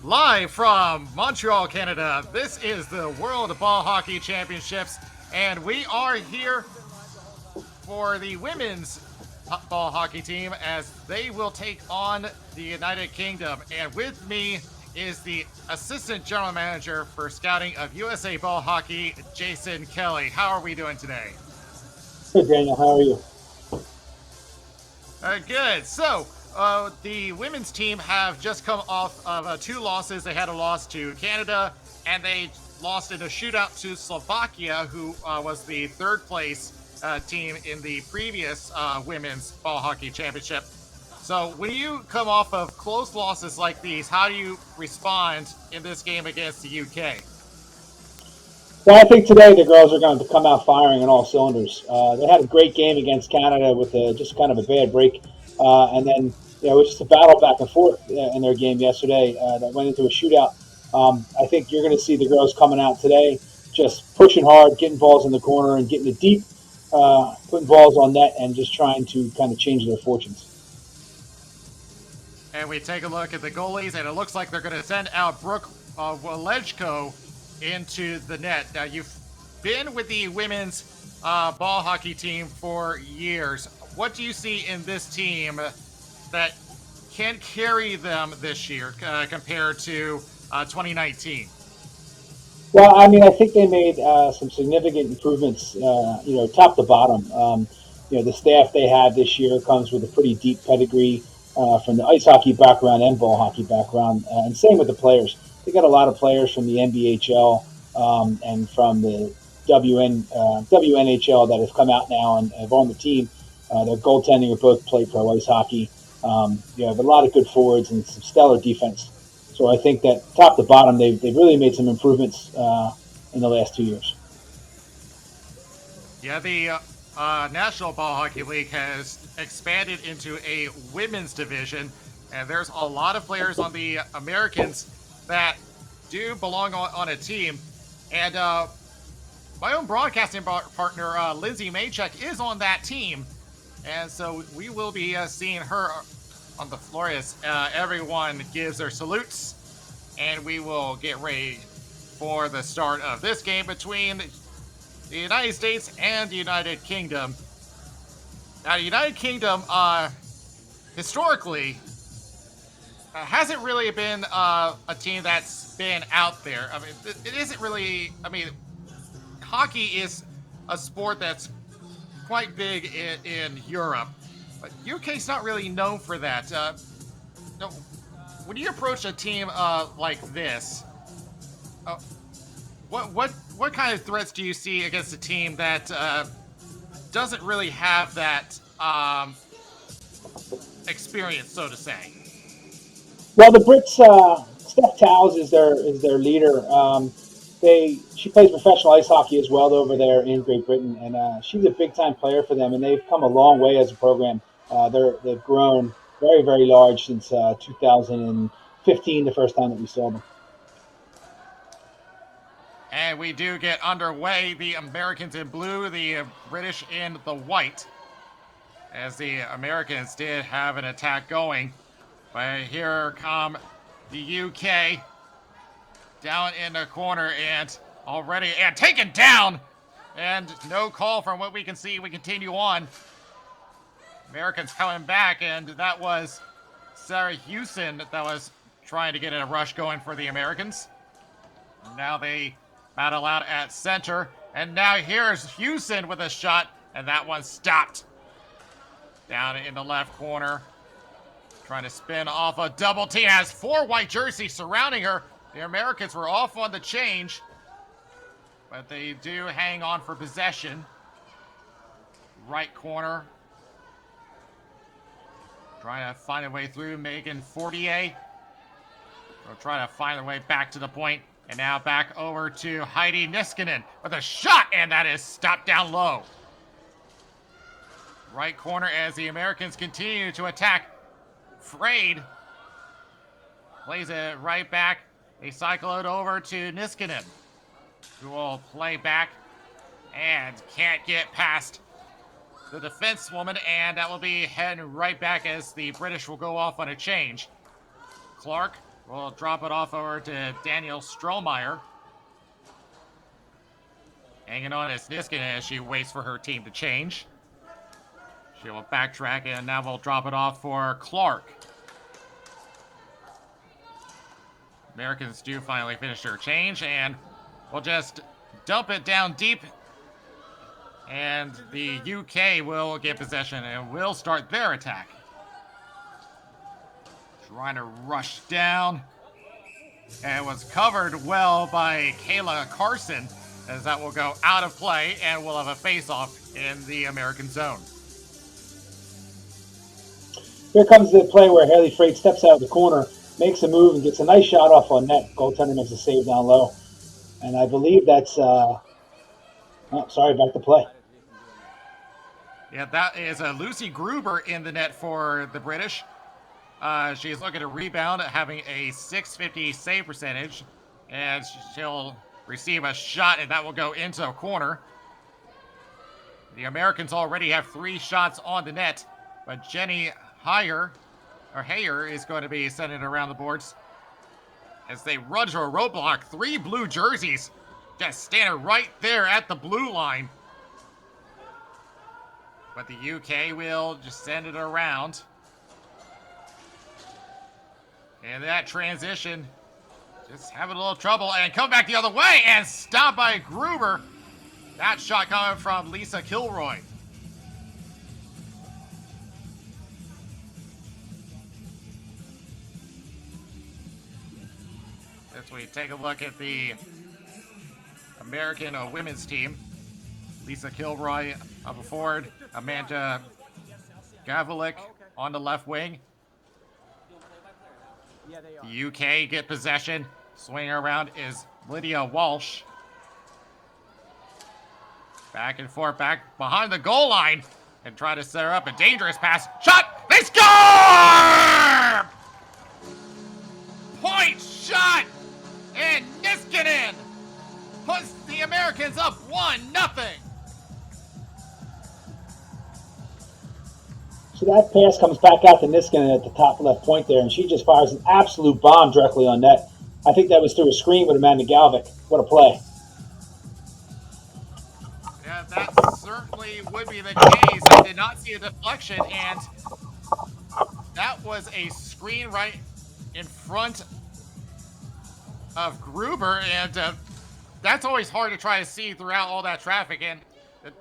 Live from Montreal, Canada, this is the World Ball Hockey Championships, and we are here for the women's ball hockey team as they will take on the United Kingdom. And with me is the Assistant General Manager for Scouting of USA Ball Hockey, Jason Kelly. How are we doing today? Hey Daniel, how are you? Good. The women's team have just come off of two losses. They had a loss to Canada, and they lost in a shootout to Slovakia, who was the third place team in the previous women's ball hockey championship. So, when you come off of close losses like these, how do you respond in this game against the UK? Well, I think today the girls are going to come out firing on all cylinders. They had a great game against Canada with just kind of a bad break, and then it was just a battle back and forth in their game yesterday that went into a shootout. I think you're going to see the girls coming out today, just pushing hard, getting balls in the corner, and getting it deep, putting balls on net, and just trying to kind of change their fortunes. And we take a look at the goalies, and it looks like they're going to send out Brooke Walejko into the net. Now, you've been with the women's ball hockey team for years. What do you see in this team that can carry them this year compared to 2019? Well, I mean, I think they made some significant improvements, top to bottom. The staff they have this year comes with a pretty deep pedigree from the ice hockey background and ball hockey background, and same with the players. They got a lot of players from the NBHL and from the WNHL that have come out now and have on the team. Their goaltending are both played pro ice hockey. You have a lot of good forwards and some stellar defense. So I think that top to bottom, they've really made some improvements in the last 2 years. Yeah, the National Ball Hockey League has expanded into a women's division, and there's a lot of players on the Americans that do belong on a team. And my own broadcasting partner, Lindsay Maychek, is on that team. And so we will be seeing her on the floor as everyone gives their salutes. And we will get ready for the start of this game between the United States and the United Kingdom. Now, the United Kingdom, historically, hasn't really been a team that's been out there. I mean, it isn't really. I mean, hockey is a sport that's quite big in Europe, but UK's not really known for that. No, when you approach a team like this, uh, what kind of threats do you see against a team that doesn't really have that experience, so to say? Well, the Brits, Steph Towles is their leader. She plays professional ice hockey as well over there in Great Britain, and she's a big time player for them. And they've come a long way as a program. They've grown very very large since 2015, the first time that we saw them. And we do get underway. The Americans in blue, the British in the white, as the Americans did have an attack going. But here come the UK down in the corner and already and taken down. And no call from what we can see. We continue on. Americans coming back, and that was Sarah Houston that was trying to get a rush going for the Americans. Now they battle out at center, and now here's Houston with a shot, and that one stopped. Down in the left corner, trying to spin off a double team. Has four white jerseys surrounding her. The Americans were off on the change, but they do hang on for possession. Right corner, trying to find a way through. Megan Fortier will try to find a way back to the point. And now back over to Heidi Niskanen with a shot, and that is stopped down low. Right corner as the Americans continue to attack. Frade plays it right back. They cycle it over to Niskanen, who will play back and can't get past the defensewoman, and that will be heading right back as the British will go off on a change. Clark We'll drop it off over to Daniel Strohmeyer. Hanging on is Niskin as she waits for her team to change. She will backtrack, and now we'll drop it off for Clark. Americans do finally finish their change, and we'll just dump it down deep. And the UK will get possession and will start their attack. Trying to rush down. And it was covered well by Kayla Carson, as that will go out of play, and we'll have a face-off in the American zone. Here comes the play where Haley Freight steps out of the corner, makes a move, and gets a nice shot off on net. Goaltender makes a save down low. And I believe that's, back to play. Yeah, that is Lucy Gruber in the net for the British. She's looking to rebound, having a .650 save percentage. And she'll receive a shot, and that will go into a corner. The Americans already have 3 shots on the net, but Jenny Hayer is going to be sending it around the boards as they run to a roadblock. 3 blue jerseys just standing right there at the blue line. But the UK will just send it around. And that transition just having a little trouble, and come back the other way and stopped by Gruber. That shot coming from Lisa Kilroy. As we take a look at the American women's team, Lisa Kilroy up forward, Amanda Gavlik on the left wing. The UK get possession. Swinging around is Lydia Walsh. Back and forth, back behind the goal line, and try to set her up. A dangerous pass. Shot! They score! Point shot! And Niskanen puts the Americans up 1-0. So that pass comes back out to Niskanen at the top left point there, and she just fires an absolute bomb directly on net. I think that was through a screen with Amanda Galvik. What a play. Yeah, that certainly would be the case. I did not see a deflection, and that was a screen right in front of Gruber, and that's always hard to try to see throughout all that traffic, and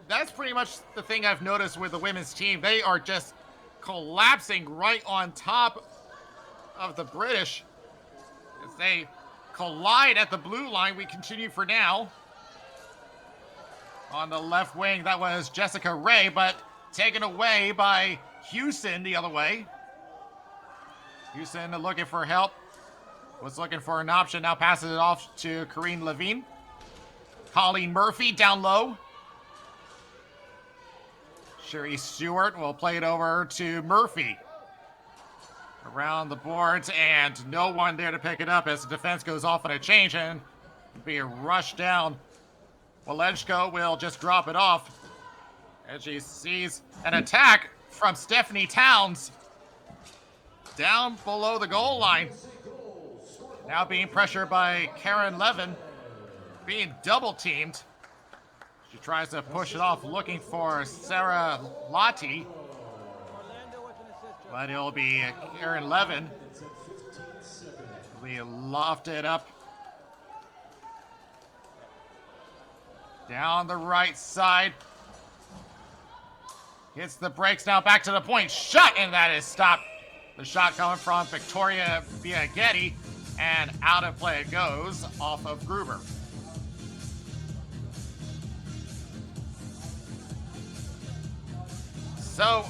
that's pretty much the thing I've noticed with the women's team. They are just collapsing right on top of the British as they collide at the blue line. We continue for now. On the left wing, that was Jessica Ray, but taken away by Houston the other way. Houston looking for help. Was looking for an option. Now passes it off to Corrine Levine. Colleen Murphy down low. Sherry Stewart will play it over to Murphy. Around the boards, and no one there to pick it up as the defense goes off on a change and be a rush down. Waleczko will just drop it off as she sees an attack from Stephanie Towns down below the goal line. Now being pressured by Karen Levin, being double teamed. She tries to push it off, looking for Sarah Lottie. But it'll be Karen Levin. We lofted up. Down the right side. Hits the brakes now, back to the point. Shot, and that is stopped. The shot coming from Victoria Biaghetti, and out of play it goes off of Gruber. So,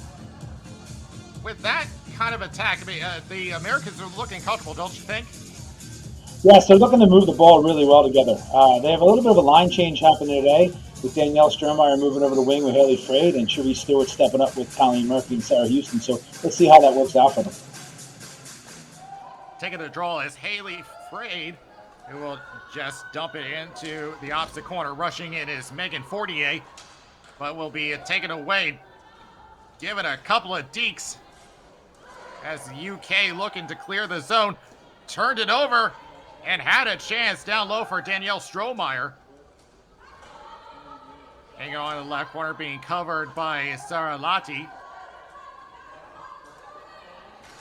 with that kind of attack, I mean, the Americans are looking comfortable, don't you think? Yes, they're looking to move the ball really well together. They have a little bit of a line change happening today with Danielle Strohmeyer moving over the wing with Haley Frade and Cherie Stewart stepping up with Colleen Murphy and Sarah Houston. So let's see how that works out for them. Taking the draw is Haley Frade, who will just dump it into the opposite corner. Rushing in is Megan Fortier, but will be taken away. Given a couple of dekes as the UK looking to clear the zone. turned it over and had a chance down low for Danielle Strohmeyer. Hanging on in the left corner, being covered by Sarah Lati.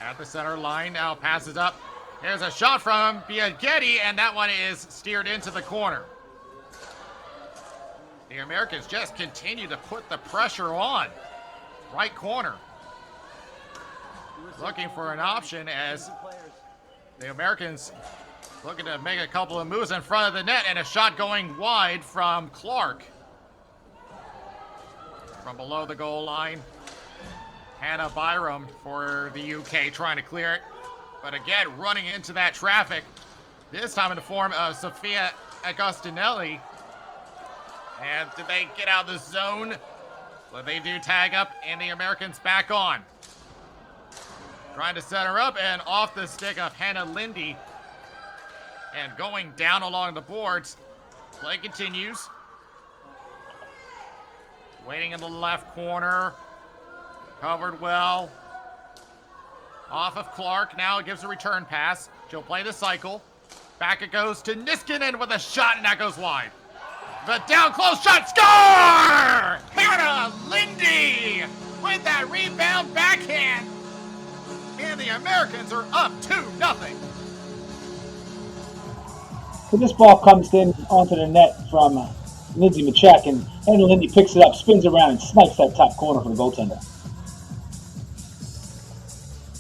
At the center line, now passes up. There's a shot from Biaghetti, and that one is steered into the corner. The Americans just continue to put the pressure on. Right corner. Looking for an option as the Americans looking to make a couple of moves in front of the net, and a shot going wide from Clark. From below the goal line, Hannah Byram for the UK trying to clear it. But again, running into that traffic, this time in the form of Sophia Agostinelli. And did they get out of the zone? Well, they do tag up, and the Americans back on. Trying to set her up, and off the stick of Hannah Lindy. And going down along the boards. Play continues. Waiting in the left corner. Covered well. Off of Clark. Now it gives a return pass. She'll play the cycle. Back it goes to Niskanen with a shot, and that goes wide. The down close shot. Score! Hannah Lindy with that rebound backhand. And the Americans are up 2-0. So this ball comes in onto the net from Lindsay Machek, and Hannah Lindy picks it up, spins around, and snipes that top corner for the goaltender.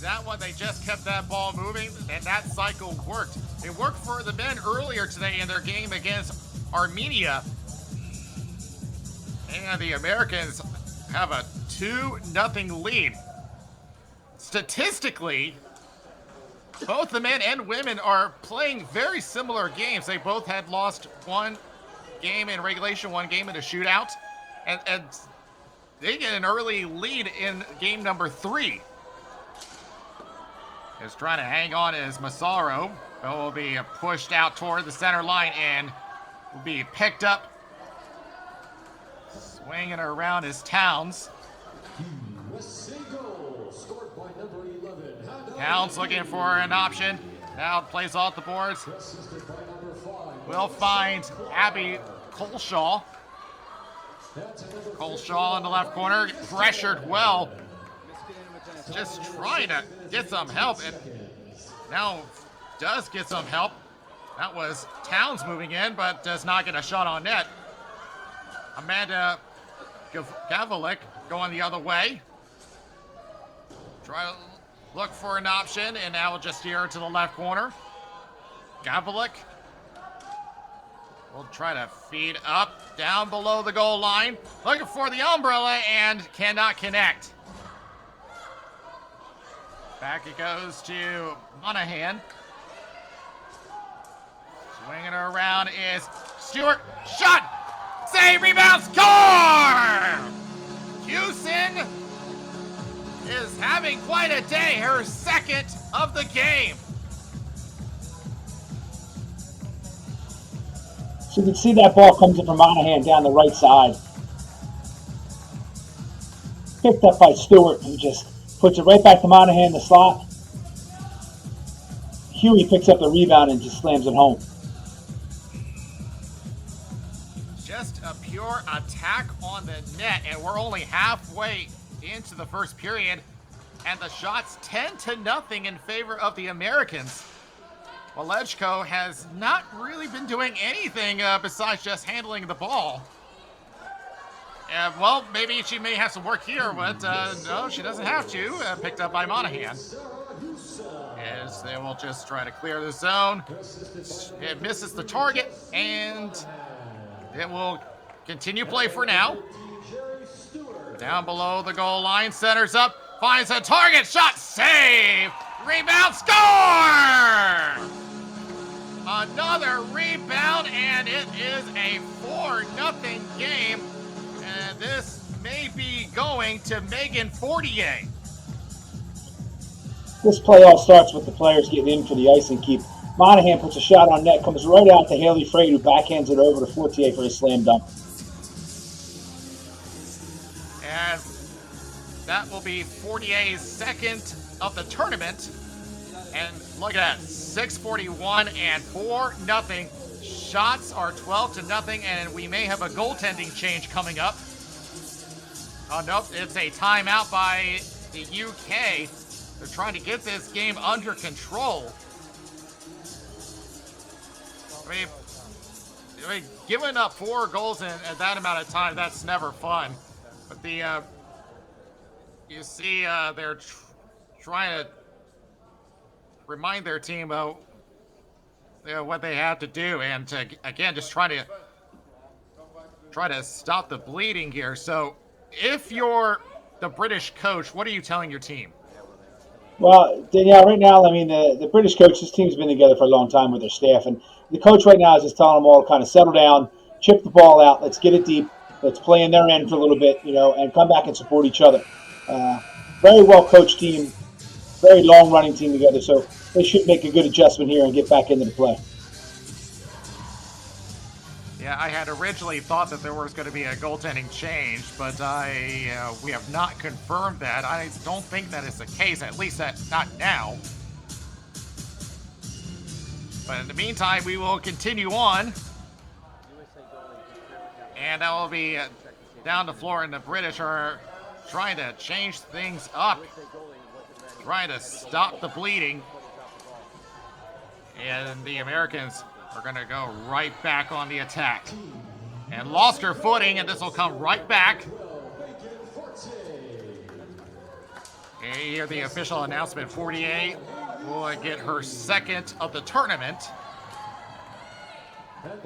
That one, they just kept that ball moving, and that cycle worked. It worked for the men earlier today in their game against Armenia. And the Americans have a 2-0 lead. Statistically, both the men and women are playing very similar games. They both had lost one game in regulation, one game in a shootout. And they get an early lead in game number 3. Is trying to hang on is Massaro. But will be pushed out toward the center line and will be picked up. Swinging around is Towns. Towns looking for an option. Now plays off the boards. We'll find Abby Coleshaw. Coleshaw in the left corner. Pressured well. Just trying to get some help. And now does get some help. That was Towns moving in, but does not get a shot on net. Amanda Gavalik going the other way. Try to look for an option, and now we'll just steer to the left corner. Gavalik will try to feed up, down below the goal line. Looking for the umbrella, and cannot connect. Back it goes to Monahan. Swinging around is Stewart. Shot! Save, rebound, score! Houston is having quite a day. Her second of the game. So you can see that ball comes in from Monahan down the right side. Picked up by Stewart, who just puts it right back to Monahan in the slot. Huey picks up the rebound and just slams it home. Just a pure attack on the net, and we're only halfway into the first period, and the shots 10-0 in favor of the Americans. Walechko has not really been doing anything besides just handling the ball. Well, maybe she may have some work here, but no, she doesn't have to. Picked up by Monahan. As they will just try to clear the zone. It misses the target, and it will continue play for now. Down below the goal line, centers up, finds a target, shot, save, rebound, score! Another rebound, and it is a 4-0 game. And this may be going to Megan Fortier. This play all starts with the players getting in for the ice and keep. Monahan puts a shot on net, comes right out to Haley Freight, who backhands it over to Fortier for a slam dunk. As that will be Fortier's second of the tournament. And look at that, 6:41 and 4-0. Shots are 12-0, and we may have a goaltending change coming up. Oh, nope, it's a timeout by the UK. They're trying to get this game under control. I mean, giving up 4 goals in that amount of time, that's never fun. But the, you see, they're trying to remind their team of what they have to do, and to, again, just try to stop the bleeding here. So if you're the British coach, what are you telling your team? Well, Danielle, right now, I mean, the British coach, this team's been together for a long time with their staff, and the coach right now is just telling them all to kind of settle down, chip the ball out, let's get it deep, let's play in their end for a little bit, and come back and support each other. Very well coached team, very long running team together, so they should make a good adjustment here and get back into the play. Yeah, I had originally thought that there was going to be a goaltending change, but we have not confirmed that. I don't think that is the case, at least not now. But in the meantime, we will continue on. And that will be down the floor, and the British are trying to change things up, trying to stop the bleeding. And the Americans are going to go right back on the attack. And lost her footing, and this will come right back. And here the official announcement, 48 will get her second of the tournament.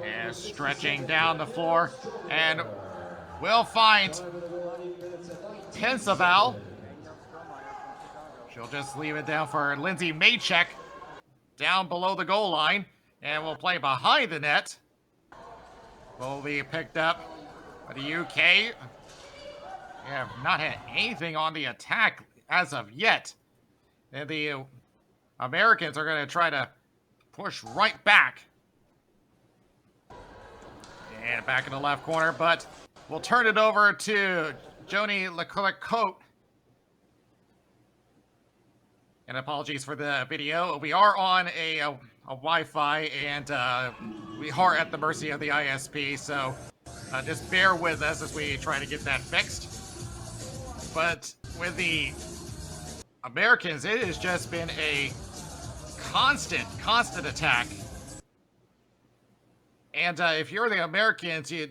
And stretching down the floor, and we'll find Pensaval. She'll just leave it down for Lindsay Maychek down below the goal line, and we'll play behind the net. Will be picked up by the UK. They have not had anything on the attack as of yet. And the Americans are going to try to push right back. And back in the left corner, but we'll turn it over to Joni Lecote. And apologies for the video. We are on a Wi-Fi, and we are at the mercy of the ISP, so just bear with us as we try to get that fixed. But with the Americans, it has just been a constant attack. And if you're the Americans, you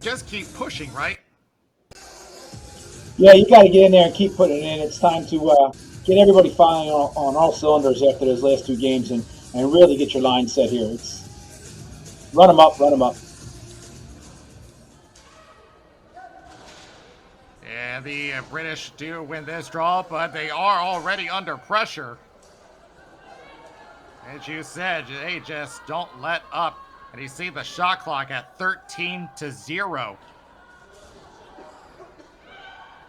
just keep pushing, right? Yeah, you got to get in there and keep putting it in. It's time to get everybody firing on all cylinders after those last 2 games, and really get your line set here. It's run them up, run them up. And the British do win this draw, but they are already under pressure. As you said, they just don't let up. And you see the shot clock at 13-0.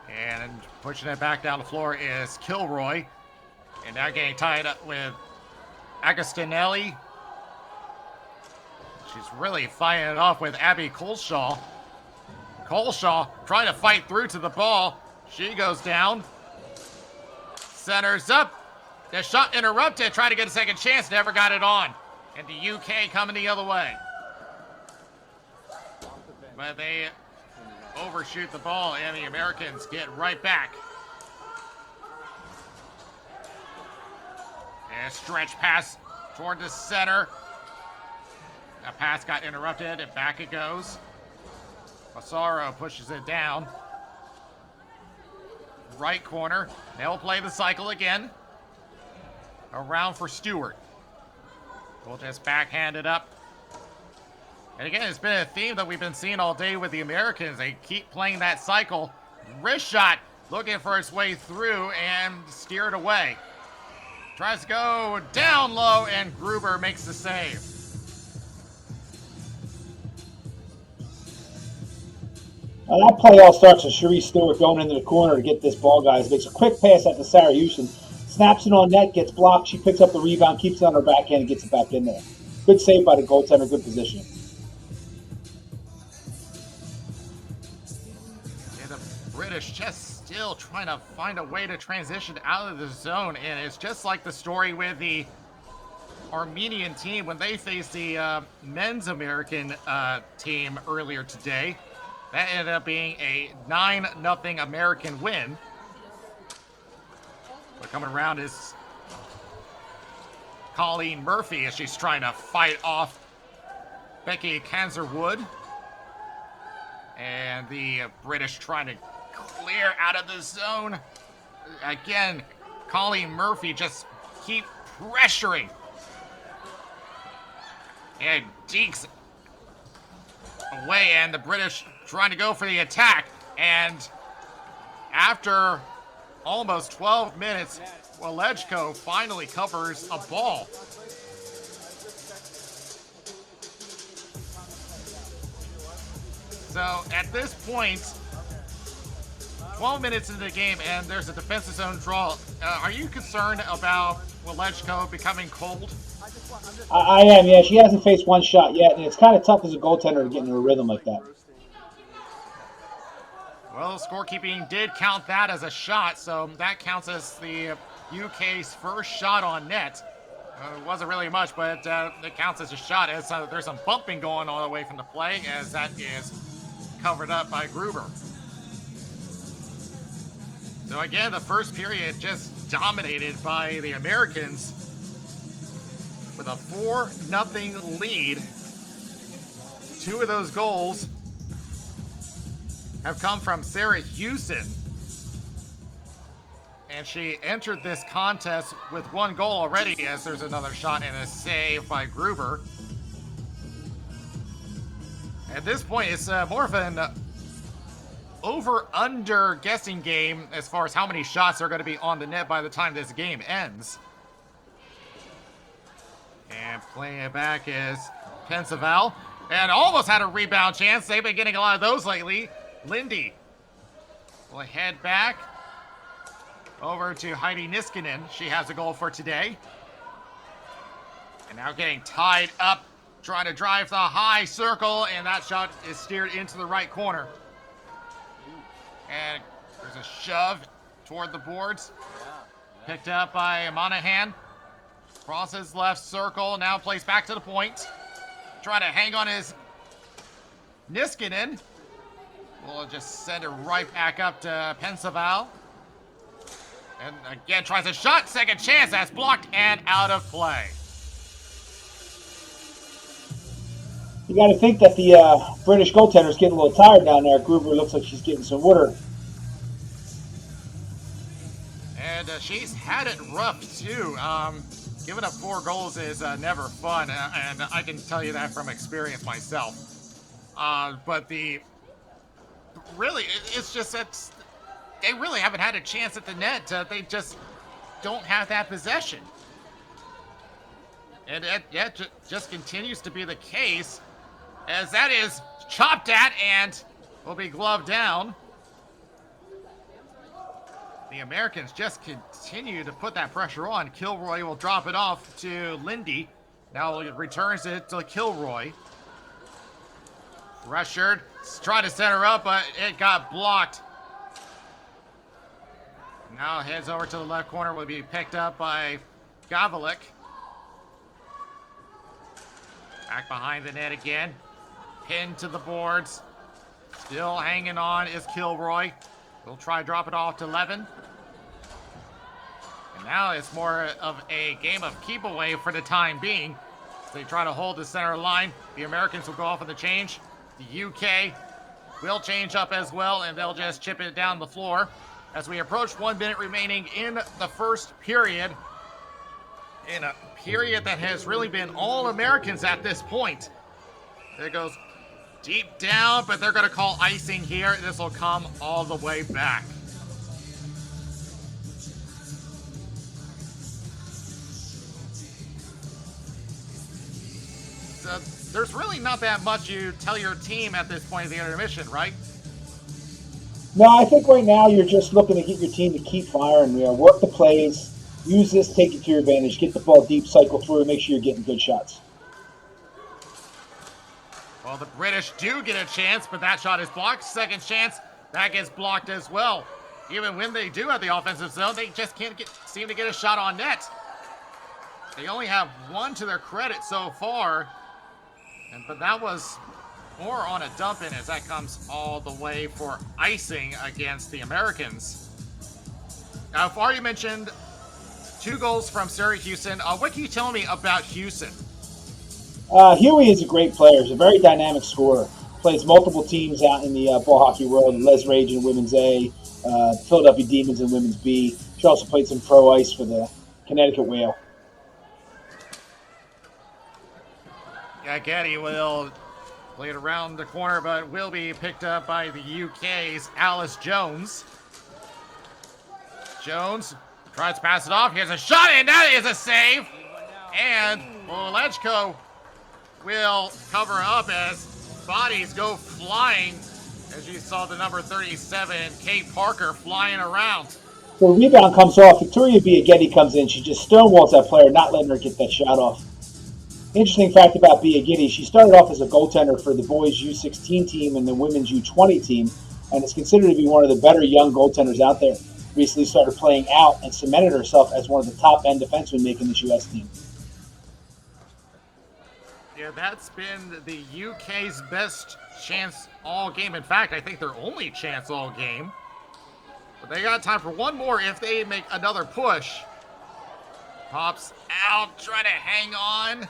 And pushing it back down the floor is Kilroy. And now getting tied up with Agostinelli. She's really fighting it off with Abby Coleshaw. Coleshaw trying to fight through to the ball. She goes down. Centers up. The shot interrupted. Tried to get a second chance. Never got it on. And the UK coming the other way. But they overshoot the ball, and the Americans get right back. And stretch pass toward the center. That pass got interrupted, and back it goes. Massaro pushes it down. Right corner. They'll play the cycle again. Around for Stewart. We'll just backhand it up. And again, it's been a theme that we've been seeing all day with the Americans. They keep playing that cycle. Wrist shot looking for its way through and steered away. Tries to go down low, and Gruber makes the save. That play all starts with Cherise Stewart going into the corner to get this ball, guys. Makes a quick pass out to Sarah Houston. Snaps it on net, gets blocked. She picks up the rebound, keeps it on her backhand, and gets it back in there. Good save by the goaltender, good positioning. Yeah, the British just still trying to find a way to transition out of the zone, and it's just like the story with the Armenian team when they faced the men's American team earlier today. That ended up being a 9-0 American win. But coming around is Colleen Murphy as she's trying to fight off Becky Kanzerwood. And the British trying to clear out of the zone. Again, Colleen Murphy just keep pressuring. And Deeks away, and the British trying to go for the attack. And after almost 12 minutes, Walejko finally covers a ball. So at this point, 12 minutes into the game, and there's a defensive zone draw. Are you concerned about Walejko becoming cold? I am, yeah. She hasn't faced one shot yet, and it's kind of tough as a goaltender to get into a rhythm like that. Well, scorekeeping did count that as a shot, so that counts as the UK's first shot on net. It wasn't really much, but it counts as a shot. As there's some bumping going on away from the play, as that is covered up by Gruber. So again, the first period just dominated by the Americans with a 4-0 lead. 2 of those goals have come from Sarah Houston. And she entered this contest with 1 goal already, as there's another shot and a save by Gruber. At this point, it's more of an over-under guessing game as far as how many shots are going to be on the net by the time this game ends. And playing it back is Pensaval. And almost had a rebound chance. They've been getting a lot of those lately. Lindy will head back over to Heidi Niskanen. She has a goal for today. And now getting tied up, trying to drive the high circle, and that shot is steered into the right corner. And there's a shove toward the boards. Picked up by Monahan. Crosses left circle, now plays back to the point. Trying to hang on his Niskanen. We'll just send it right back up to Pensaval. And again, tries a shot, second chance, that's blocked and out of play. You got to think that the British goaltender's getting a little tired down there. Gruber looks like she's getting some water. And she's had it rough, too. Giving up 4 goals is never fun, and I can tell you that from experience myself. But it's just that they really haven't had a chance at the net. They just don't have that possession. And that just continues to be the case, as that is chopped at and will be gloved down. The Americans just continue to put that pressure on. Kilroy will drop it off to Lindy. Now it returns it to Kilroy. Pressured. Tried to set her up, but it got blocked. Now heads over to the left corner. Will be picked up by Gavalik. Back behind the net again. Pinned to the boards. Still hanging on is Kilroy. We'll try to drop it off to Levin. And now it's more of a game of keep away for the time being. So they try to hold the center line. The Americans will go off on the change. The UK will change up as well, and they'll just chip it down the floor. As we approach 1 minute remaining in the first period. In a period that has really been all Americans at this point. It goes deep down, but they're going to call icing here. This will come all the way back. So there's really not that much you tell your team at this point of the intermission, right? No, I think right now you're just looking to get your team to keep firing. Work the plays, use this, take it to your advantage, get the ball deep, cycle through, and make sure you're getting good shots. Well, the British do get a chance, but that shot is blocked. Second chance, that gets blocked as well. Even when they do have the offensive zone, they just can't seem to get a shot on net. They only have one to their credit so far, but that was more on a dump in as that comes all the way for icing against the Americans. Now, I've already mentioned 2 goals from Sarah Houston. What can you tell me about Houston? Huey is a great player. He's a very dynamic scorer. Plays multiple teams out in the ball hockey world. Les Rage in Women's A, Philadelphia Demons in Women's B. She also played some pro ice for the Connecticut Whale. Yeah, Getty will play it around the corner, but will be picked up by the UK's Alice Jones. Jones tries to pass it off. Here's a shot, and that is a save. And Olechko will cover up as bodies go flying. As you saw the number 37, Kate Parker, flying around. The rebound comes off. Victoria Biaghetti comes in. She just stonewalls that player, not letting her get that shot off. Interesting fact about Biaghetti, she started off as a goaltender for the boys U16 team and the women's U20 team, and is considered to be one of the better young goaltenders out there. Recently started playing out and cemented herself as one of the top end defensemen making this U.S. team. Yeah, that's been the UK's best chance all game. In fact, I think their only chance all game. But they got time for one more if they make another push. Pops out, trying to hang on.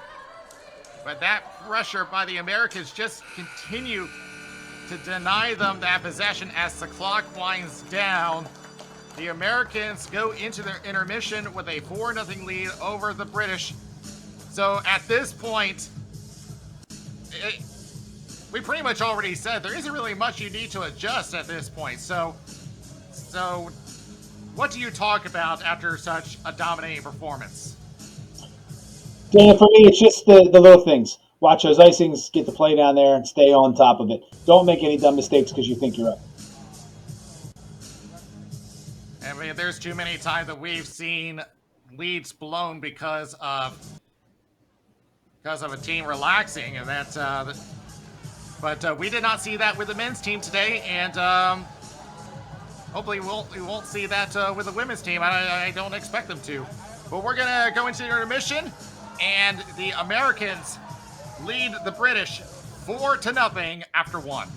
But that pressure by the Americans just continue to deny them that possession as the clock winds down. The Americans go into their intermission with a 4-0 lead over the British. So at this point, we pretty much already said there isn't really much you need to adjust at this point. So what do you talk about after such a dominating performance? Dan, for me, it's just the little things. Watch those icings, get the play down there, and stay on top of it. Don't make any dumb mistakes because you think you're up. I mean, there's too many times that we've seen leads blown because of a team relaxing, and but we did not see that with the men's team today, and hopefully we won't see that with the women's team. I don't expect them to. But we're gonna go into the intermission, and the Americans lead the British 4-0 after 1.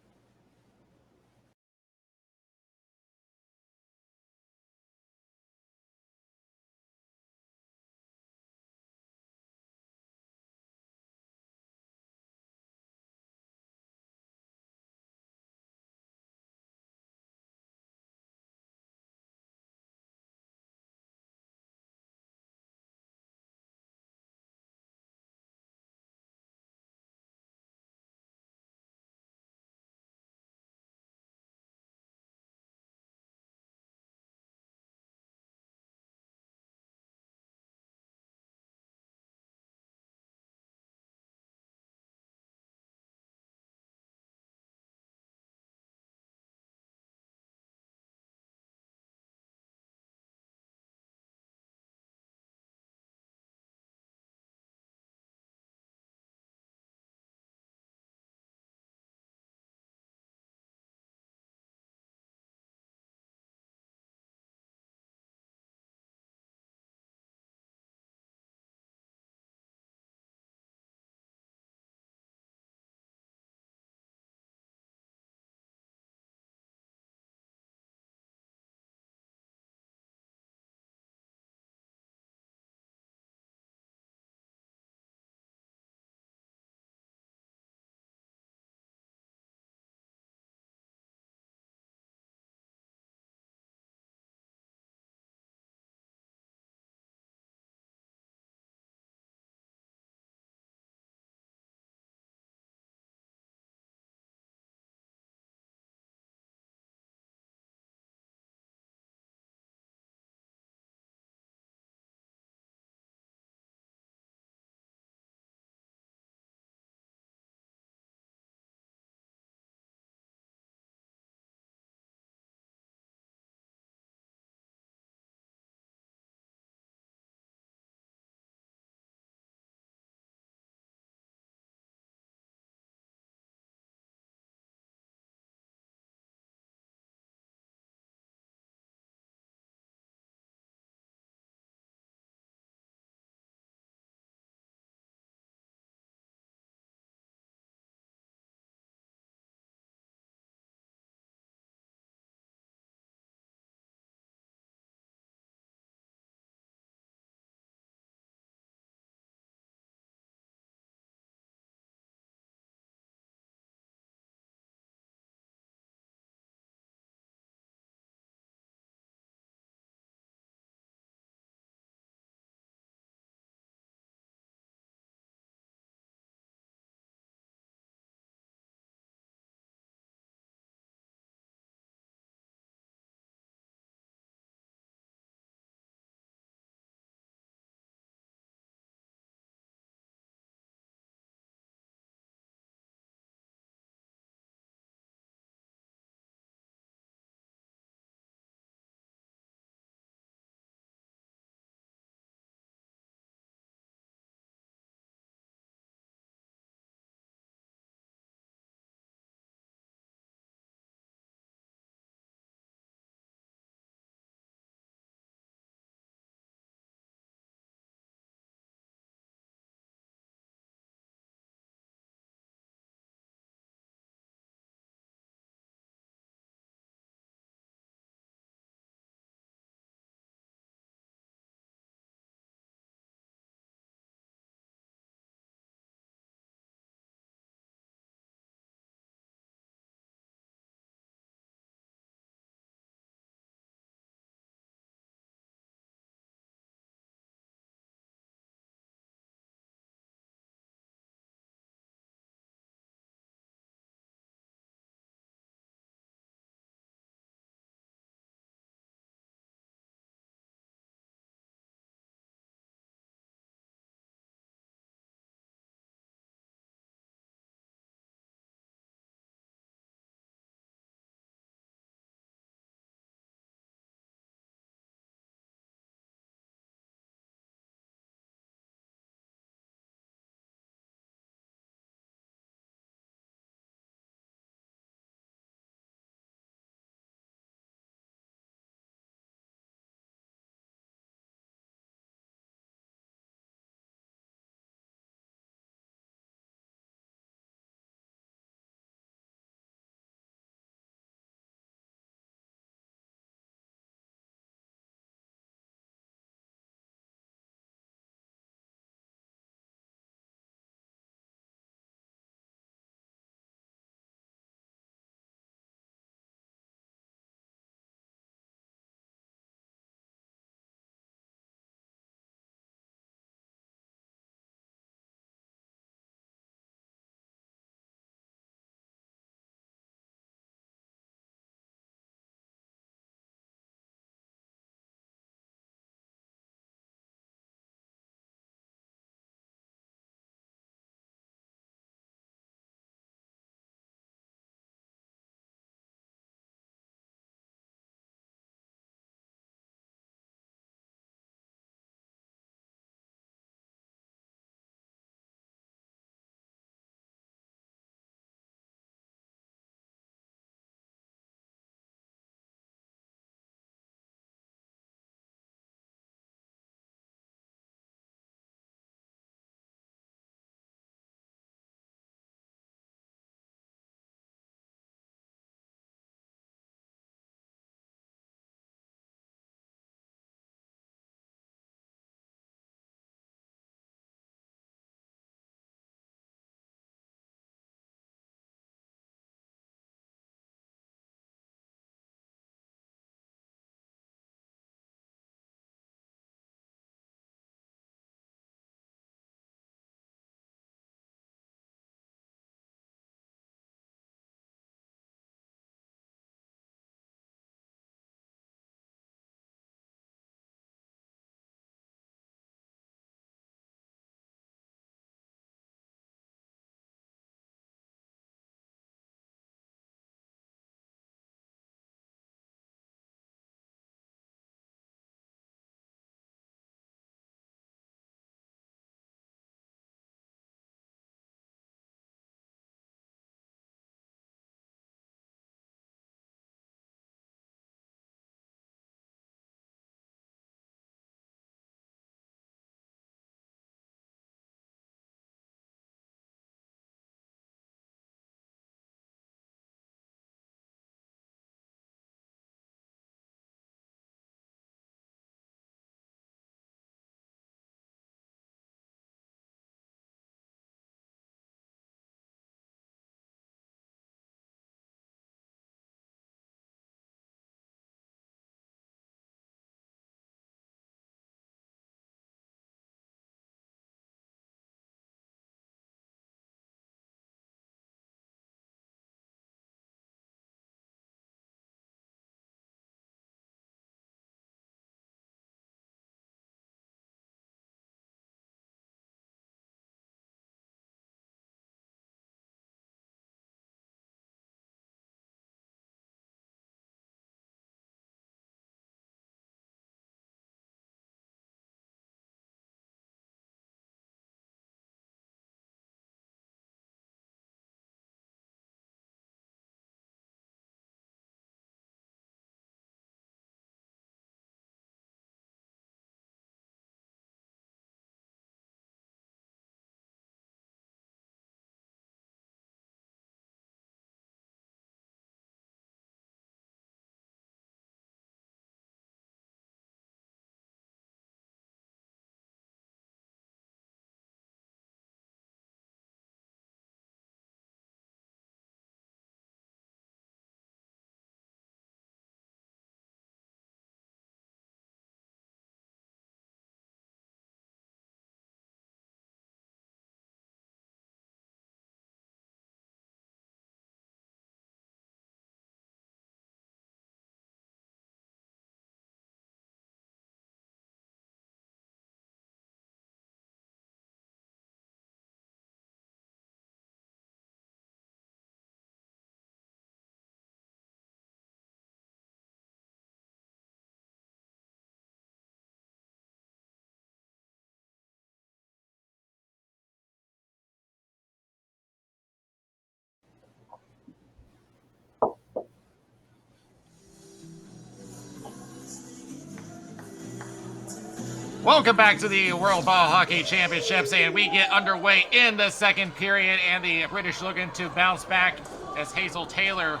Welcome back to the World Ball Hockey Championships, and we get underway in the second period, and the British looking to bounce back as Hazel Taylor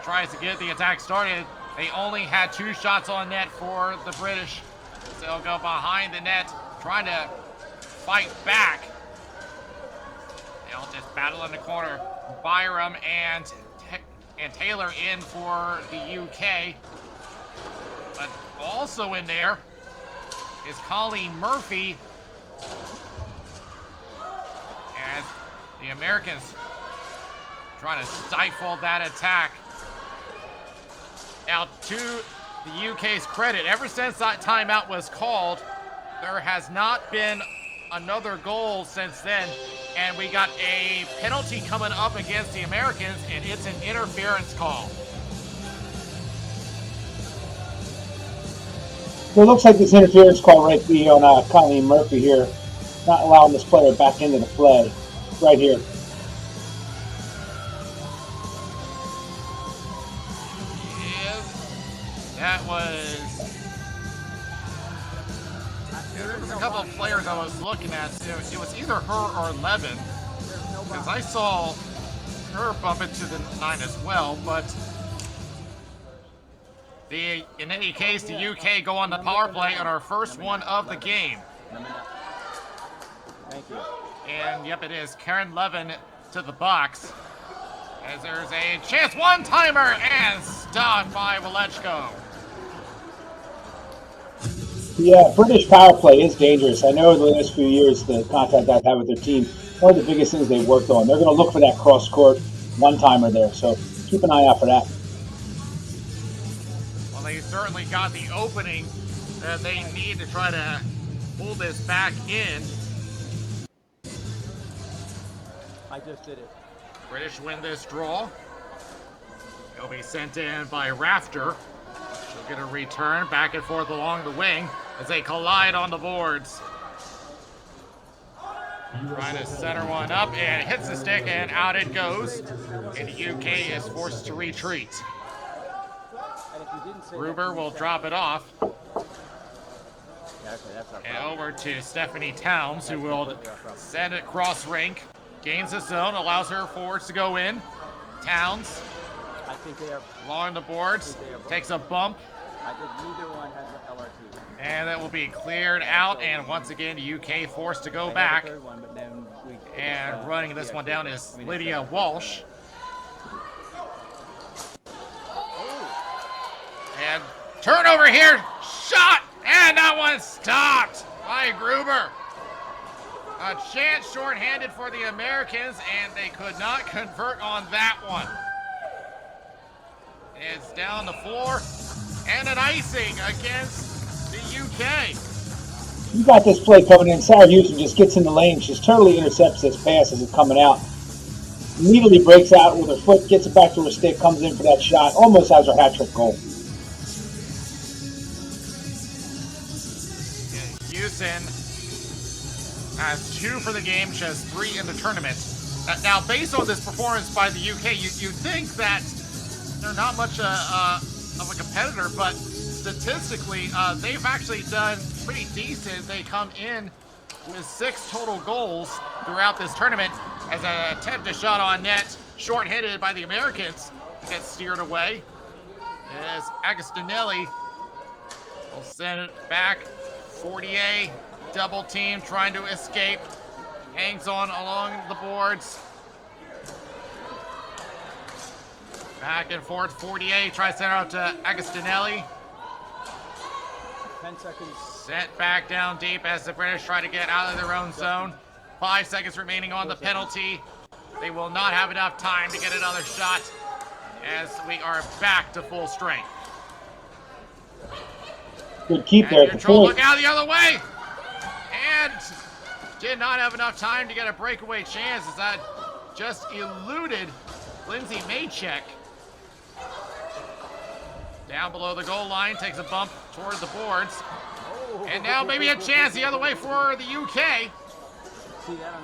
tries to get the attack started. They only had 2 shots on net for the British, so they'll go behind the net, trying to fight back. They'll just battle in the corner. Byram and Taylor in for the UK, but also in there is Colleen Murphy, as the Americans trying to stifle that attack. Now, to the UK's credit, ever since that timeout was called, there has not been another goal since then, and we got a penalty coming up against the Americans, and it's an interference call. It looks like this interference call right be on Colleen Murphy here, not allowing this player back into the play. Right here. Yeah, that was... There was a couple of players I was looking at. It was either her or Levin, because I saw her bump into the line as well, but in any case, the UK go on the power play on our first one of the game. Thank you. And yep, it is Karen Levin to the box, as there's a chance, one-timer, and stopped by Walechko. The British power play is dangerous. I know the last few years, the contact I've had with their team, one of the biggest things they've worked on. They're going to look for that cross-court one-timer there, so keep an eye out for that. Well, they certainly got the opening that they need to try to pull this back in. I just did it. British win this draw. It'll be sent in by Rafter. She'll get a return back and forth along the wing as they collide on the boards. Trying to center one up, and hits the stick, and out it goes. And the UK is forced to retreat. Gruber will drop it off. And over to Stephanie Towns, who will send it cross rink. Gains the zone, allows her forwards to go in. Towns, along the boards, takes a bump. I think neither one has an LRT. And that will be cleared out, and once again, the UK forced to go back. And running this one down is Lydia Walsh. And turnover here, shot, and that one stopped by Gruber. A chance shorthanded for the Americans, and they could not convert on that one. It's down the floor, and an icing against the UK. You got this play coming in. Sarah Houston just gets in the lane. She totally intercepts this pass as it's coming out. Immediately breaks out with her foot, gets it back to her stick, comes in for that shot, almost has her hat-trick goal. Houston has 2 for the game. She has 3 in the tournament. Now, based on this performance by the UK, you'd think that they're not much of a competitor, but statistically, they've actually done pretty decent. They come in with 6 total goals throughout this tournament, as an attempted shot on net, short-handed by the Americans, gets steered away. As Agostinelli will send it back. 40A double team trying to escape. Hangs on along the boards. Back and forth. 40A tries to send it out to Agostinelli. 10 seconds. Sent back down deep as the British try to get out of their own zone. 5 seconds remaining on the penalty. They will not have enough time to get another shot as we are back to full strength. Good keep there. Control, look out the other way! And did not have enough time to get a breakaway chance, as that just eluded Lindsay Maychek. Down below the goal line, takes a bump toward the boards. And now maybe a chance the other way for the UK,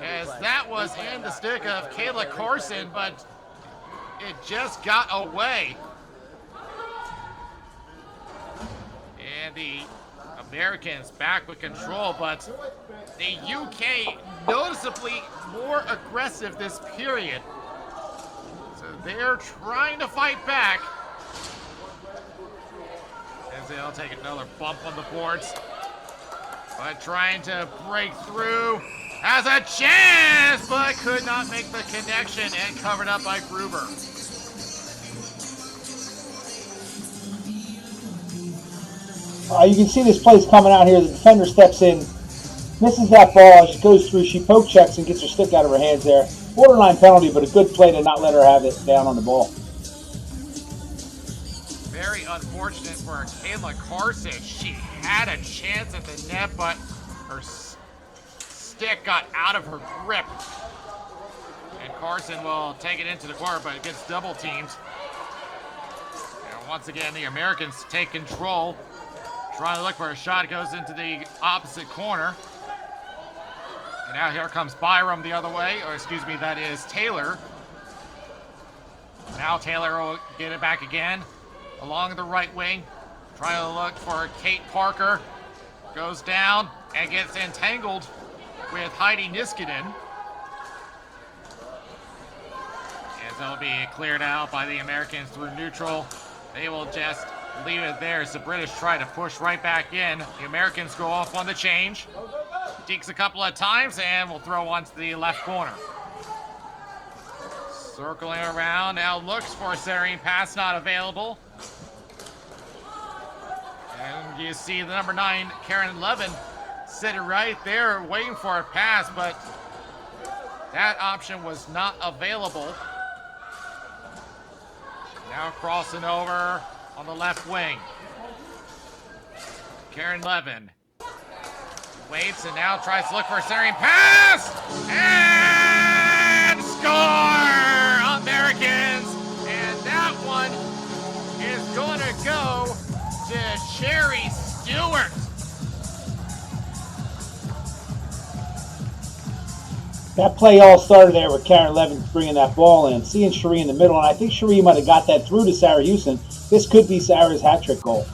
as that was in the stick of Kayla Carson, but it just got away. And the Americans back with control, but the UK noticeably more aggressive this period. So they're trying to fight back. As they'll take another bump on the boards. But trying to break through. Has a chance, but could not make the connection and covered up by Gruber. You can see this play's coming out here. The defender steps in, misses that ball. She goes through. She poke checks and gets her stick out of her hands there. Borderline penalty, but a good play to not let her have it down on the ball. Very unfortunate for Kayla Carson. She had a chance at the net, but her stick got out of her grip. And Carson will take it into the corner, but it gets double teamed. And once again, the Americans take control. Trying to look for a shot. It goes into the opposite corner. And now here comes Byram the other way. Or excuse me, that is Taylor. Now Taylor will get it back again. Along the right wing. Trying to look for Kate Parker. Goes down and gets entangled with Heidi Niskanen. As it'll be cleared out by the Americans through neutral. They will just leave it there as the British try to push right back in. The Americans go off on the change. Deeks a couple of times and will throw onto the left corner. Circling around, now looks for a Serene pass, not available. And you see the number 9, Karen Levin, sitting right there waiting for a pass, but that option was not available. Now crossing over on the left wing. Karen Levin waits and now tries to look for a Serene pass! And score! Americans! And that one is going to go to Sherry Stewart. That play all started there with Karen Levin bringing that ball in, seeing Cherie in the middle, and I think Cherie might have got that through to Sarah Houston. This could be Sarah's hat trick goal.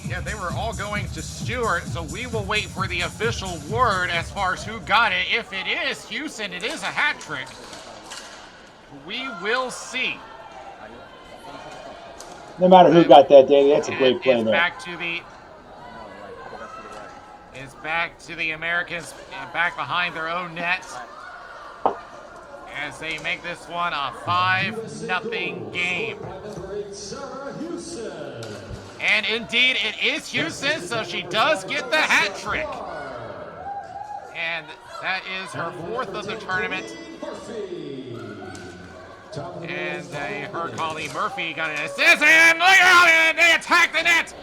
Yeah, they were all going to Stewart, so we will wait for the official word as far as who got it. If it is Houston, it is a hat trick. We will see. No matter who got that, Danny, that's a great play there. It's back to the Americans, back behind their own net, as they make this one a 5-0 game. And indeed, it is Houston, so she does get the hat trick. And that is her 4th of the tournament. And her colleague Murphy got an assist, and look at how they attack the net!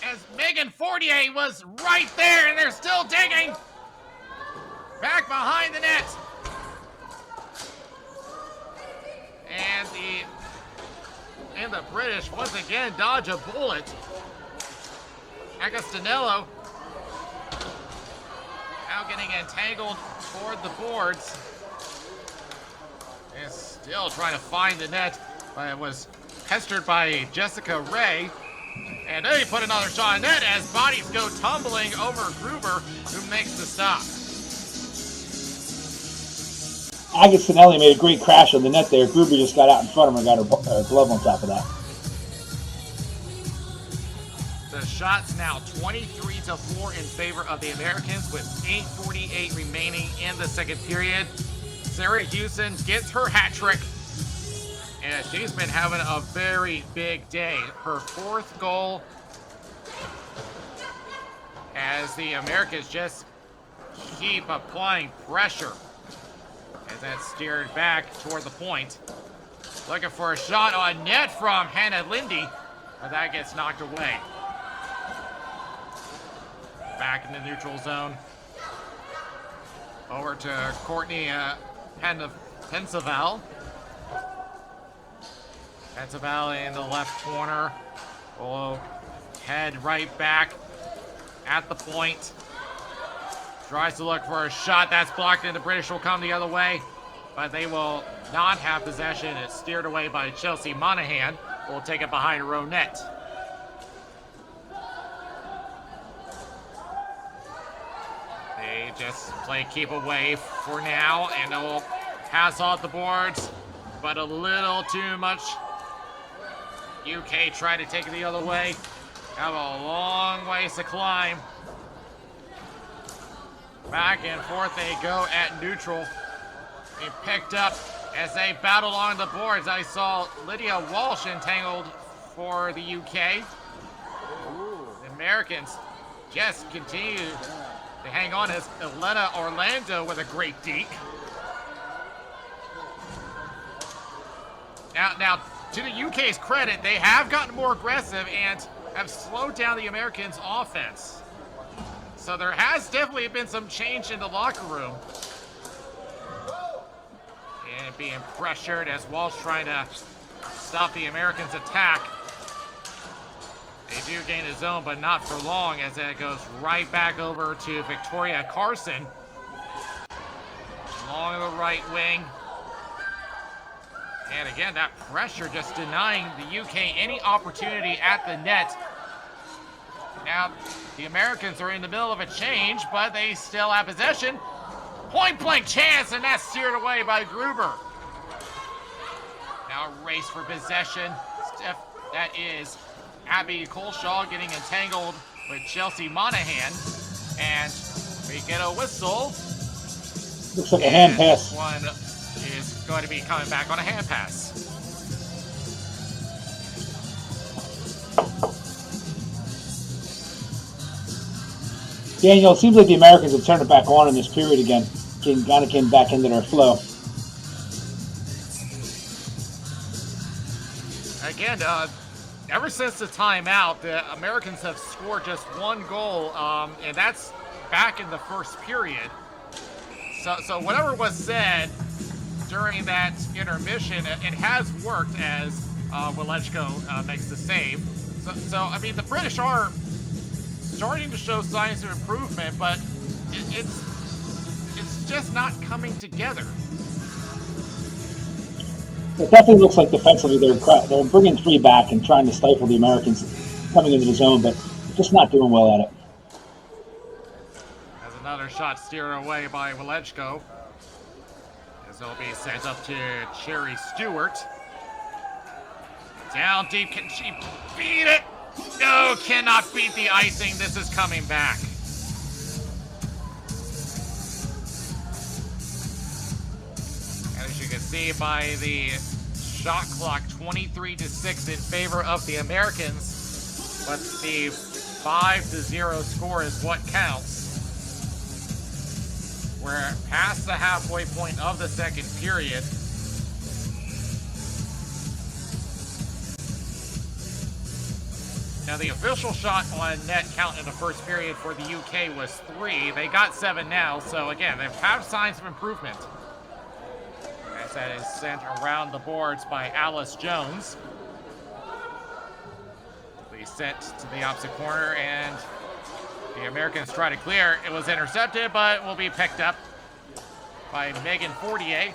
As Megan Fortier was right there, and they're still digging! Back behind the net! And the British once again dodge a bullet. Agostinello now getting entangled toward the boards. Is still trying to find the net, but it was pestered by Jessica Ray. And they put another shot in net as bodies go tumbling over Gruber, who makes the stop. Agostinelli made a great crash on the net there. Gruber just got out in front of her and got her glove on top of that. The shot's now 23-4 in favor of the Americans with 8:48 remaining in the second period. Sarah Houston gets her hat trick, and she's been having a very big day. Her 4th goal, as the Americans just keep applying pressure as that's steered back toward the point. Looking for a shot on net from Hannah Lindy, but that gets knocked away. Back in the neutral zone. Over to Courtney Pensaval. Pensaval in the left corner. Will head right back at the point. Tries to look for a shot. That's blocked, and the British will come the other way. But they will not have possession. It's steered away by Chelsea Monahan. Will take it behind row net. They just play keep away for now, and it will pass off the boards, but a little too much. UK try to take it the other way. Have a long ways to climb. Back and forth they go at neutral. They picked up as they battle along the boards. I saw Lydia Walsh entangled for the UK. The Americans just continue to hang on as Elena Orlando with a great deke. Now, to the UK's credit, they have gotten more aggressive and have slowed down the Americans' offense. So there has definitely been some change in the locker room. And being pressured as Walsh trying to stop the Americans' attack. They do gain a zone, but not for long, as it goes right back over to Victoria Carson. Along the right wing. And again, that pressure just denying the UK any opportunity at the net. Now, the Americans are in the middle of a change, but they still have possession. Point blank chance, and that's steered away by Gruber. Now a race for possession. That is Abby Colshaw getting entangled with Chelsea Monahan. And we get a whistle. Looks like a hand pass. This one is going to be coming back on a hand pass. Daniel, it seems like the Americans have turned it back on in this period again. Kind of came back into their flow. Again, ever since the timeout, the Americans have scored just one goal, and that's back in the first period. So whatever was said during that intermission, it has worked as Welechko makes the save. So I mean, the British are starting to show signs of improvement, but it's just not coming together. It definitely looks like defensively they're bringing three back and trying to stifle the Americans coming into the zone, but just not doing well at it. As another shot steered away by Welechko, as it'll be sent up to Cherry Stewart. Down deep, can she beat it? No, cannot beat the icing. This is coming back. And as you can see by the shot clock, 23-6 in favor of the Americans. But the 5-0 score is what counts. We're past the halfway point of the second period. Now, the official shot on net count in the first period for the UK was 3. They got 7 now, so again, they have signs of improvement. As that is sent around the boards by Alice Jones. We sent to the opposite corner, and the Americans try to clear. It was intercepted, but will be picked up by Megan Fortier.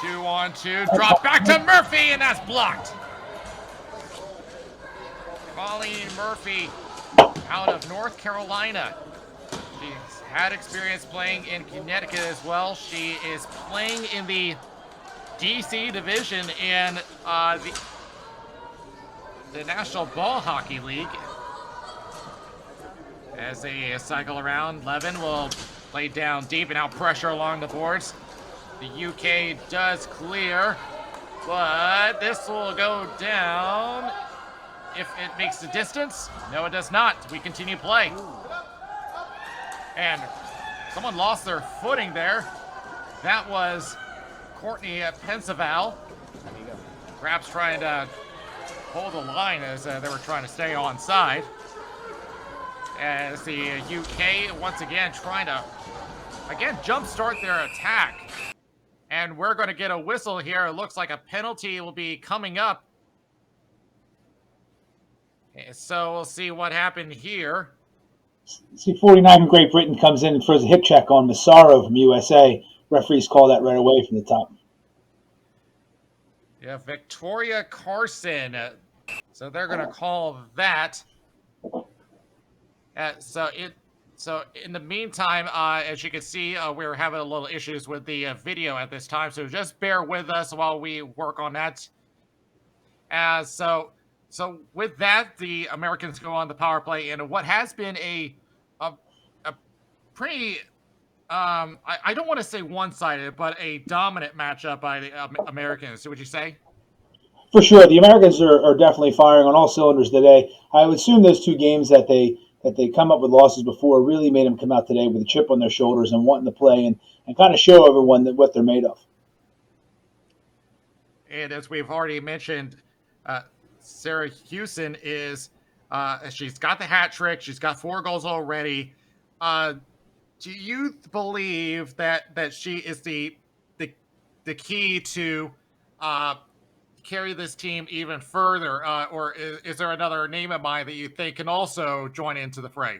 2-on-2, drop back to Murphy, and that's blocked. Colleen Murphy out of North Carolina. She's had experience playing in Connecticut as well. She is playing in the DC division in the National Ball Hockey League. As they cycle around, Levin will play down deep and out pressure along the boards. The UK does clear, but this will go down. If it makes the distance, no, it does not. We continue play. And someone lost their footing there. That was Courtney Pensaval. Perhaps trying to hold the line as they were trying to stay onside. As the UK once again trying to jumpstart their attack. And we're going to get a whistle here. It looks like a penalty will be coming up. So we'll see what happened here. See, 49 from Great Britain comes in and throws a hip check on Massaro from USA. referees call that right away from the top. Yeah, Victoria Carson. So they're going to call that. Uh, so it. So in the meantime, as you can see, we're having a little issues with the video at this time. So just bear with us while we work on that. So with that, the Americans go on the power play in what has been a, a pretty I don't want to say one-sided, but a dominant matchup by the Americans. Would you say? For sure, the Americans are definitely firing on all cylinders today. I would assume those two games that they come up with losses before really made them come out today with a chip on their shoulders and wanting to play and kind of show everyone what they're made of. And as we've already mentioned, uh, Sarah Houston is she's got the hat trick. She's got 4 goals already. Uh, do you believe that she is the the key to uh, carry this team even further, or is there another name of mine that you think can also join into the fray?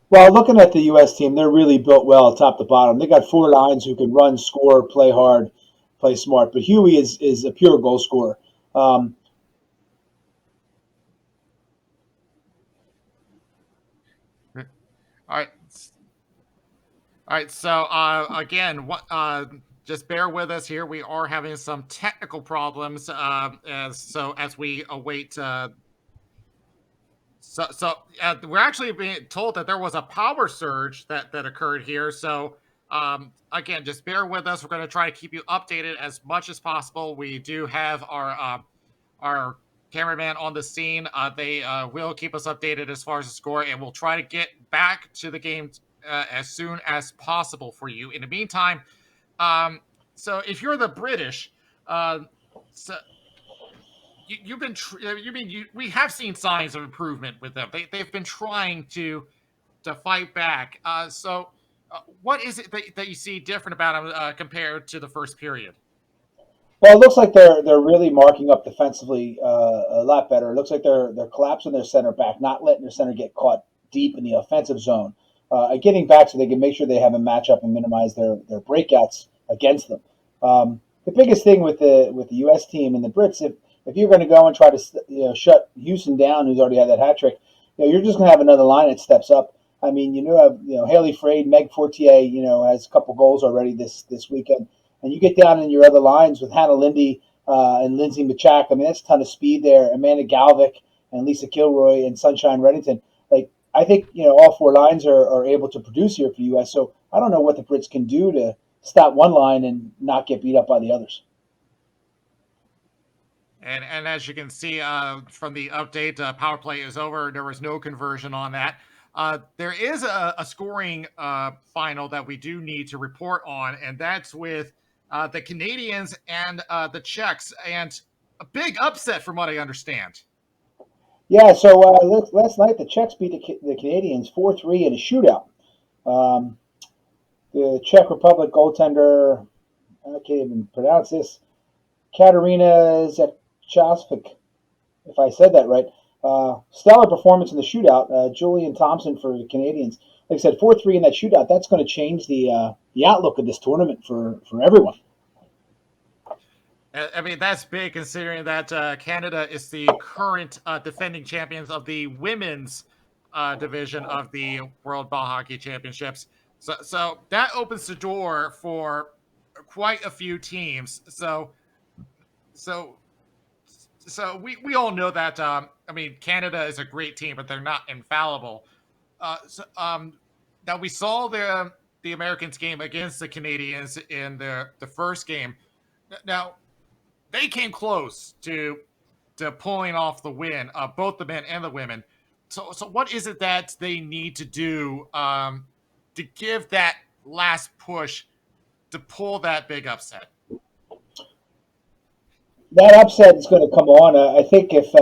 Well, looking at the U.S. team, they're really built well top to bottom. They got 4 lines who can run, score, play hard, play smart. But Huey is a pure goal scorer. Um, All right, all right. So again, what just bear with us here. We are having some technical problems, as we await. We're actually being told that there was a power surge that occurred here. So again, just bear with us. We're going to try to keep you updated as much as possible. We do have our cameraman on the scene. They will keep us updated as far as the score, and we'll try to get back to the game as soon as possible for you. In the meantime, so if you're the British, so you've been we have seen signs of improvement with them. They've been trying to fight back. What is it that you see different about them compared to the first period? well, it looks like they're really marking up defensively a lot better. It looks like they're collapsing their center back, not letting their center get caught deep in the offensive zone, getting back so they can make sure they have a matchup and minimize their breakouts against them. The biggest thing with the U.S. team and the Brits, if you're going to go and try to shut Houston down, who's already had that hat trick, you're just going to have another line that steps up. I mean, Haley Frade, Meg Fortier, has a couple goals already this weekend, and you get down in your other lines with Hannah Lindy and Lindsay Machak. I mean, that's a ton of speed there. Amanda Galvic and Lisa Kilroy and Sunshine Reddington. Like, I think all 4 lines are able to produce here for the U.S. So I don't know what the Brits can do to stop one line and not get beat up by the others. And as you can see from the update, power play is over. There was no conversion on that. There is a scoring final that we do need to report on, and that's with the Canadians and the Czechs, and a big upset from what I understand. Yeah, so last night the Czechs beat the Canadians 4-3 in a shootout. Um, the Czech Republic goaltender, I can't even pronounce this, Katarina Zechasvik, if I said that right. Stellar performance in the shootout. Julian Thompson for the Canadians. Like I said, 4-3 in that shootout. That's going to change the outlook of this tournament for everyone. I mean, that's big considering that Canada is the current defending champions of the women's division of the World Ball Hockey Championships. So that opens the door for quite a few teams. So we all know that. I mean, Canada is a great team, but they're not infallible. Now we saw the Americans game against the Canadians in the first game. Now they came close to pulling off the win, both the men and the women. So what is it that they need to do to give that last push to pull that big upset? That upset is going to come on. I think if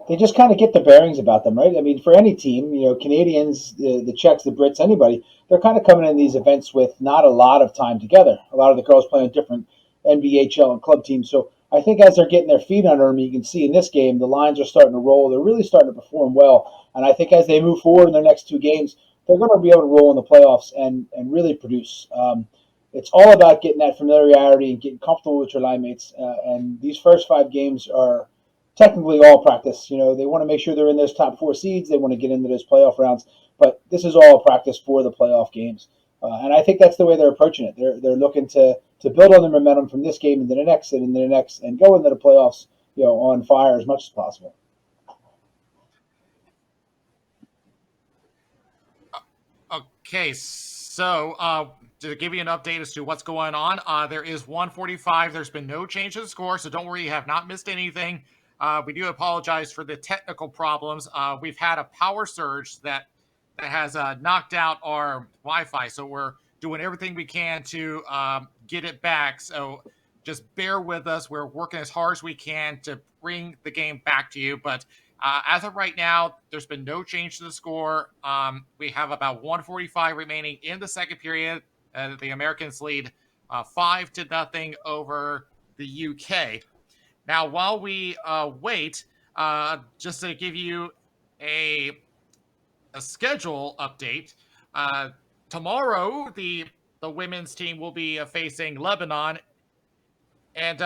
they just kind of get the bearings about them, right? I mean, for any team, Canadians, the Czechs, the Brits, anybody, they're kind of coming in these events with not a lot of time together. A lot of the girls play on different NBHL and club teams. So I think as they're getting their feet under them, you can see in this game, the lines are starting to roll. They're really starting to perform well. And I think as they move forward in their next 2 games, they're going to be able to roll in the playoffs and really produce. it's all about getting that familiarity and getting comfortable with your line mates. And these first 5 games are technically all practice. They want to make sure they're in those top 4 seeds. They want to get into those playoff rounds. But this is all practice for the playoff games. And I think that's the way they're approaching it. They're looking to build on the momentum from this game into the next and into the next and go into the playoffs, on fire as much as possible. Okay, so to give you an update as to what's going on, there is 145. There's been no change to the score, so don't worry, you have not missed anything. We do apologize for the technical problems. We've had a power surge that has knocked out our Wi-Fi, so we're doing everything we can to get it back. So just bear with us. We're working as hard as we can to bring the game back to you, but as of right now, there's been no change to the score. We have about 145 remaining in the second period. The Americans lead 5-0 over the UK. Now, while we wait, just to give you a, a schedule update, tomorrow the women's team will be facing Lebanon, and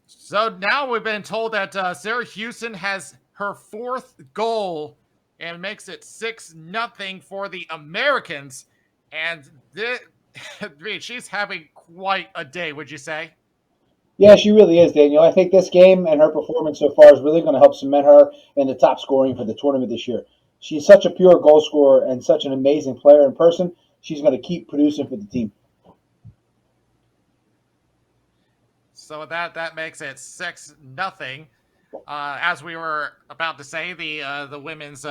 so now we've been told that Sarah Houston has her 4th goal and makes it 6-0 for the Americans. And she's having quite a day, would you say? Yeah, she really is, Daniel. I think this game and her performance so far is really going to help cement her in the top scoring for the tournament this year. She's such a pure goal scorer and such an amazing player in person. She's going to keep producing for the team. So that makes it 6-0. As we were about to say, the women's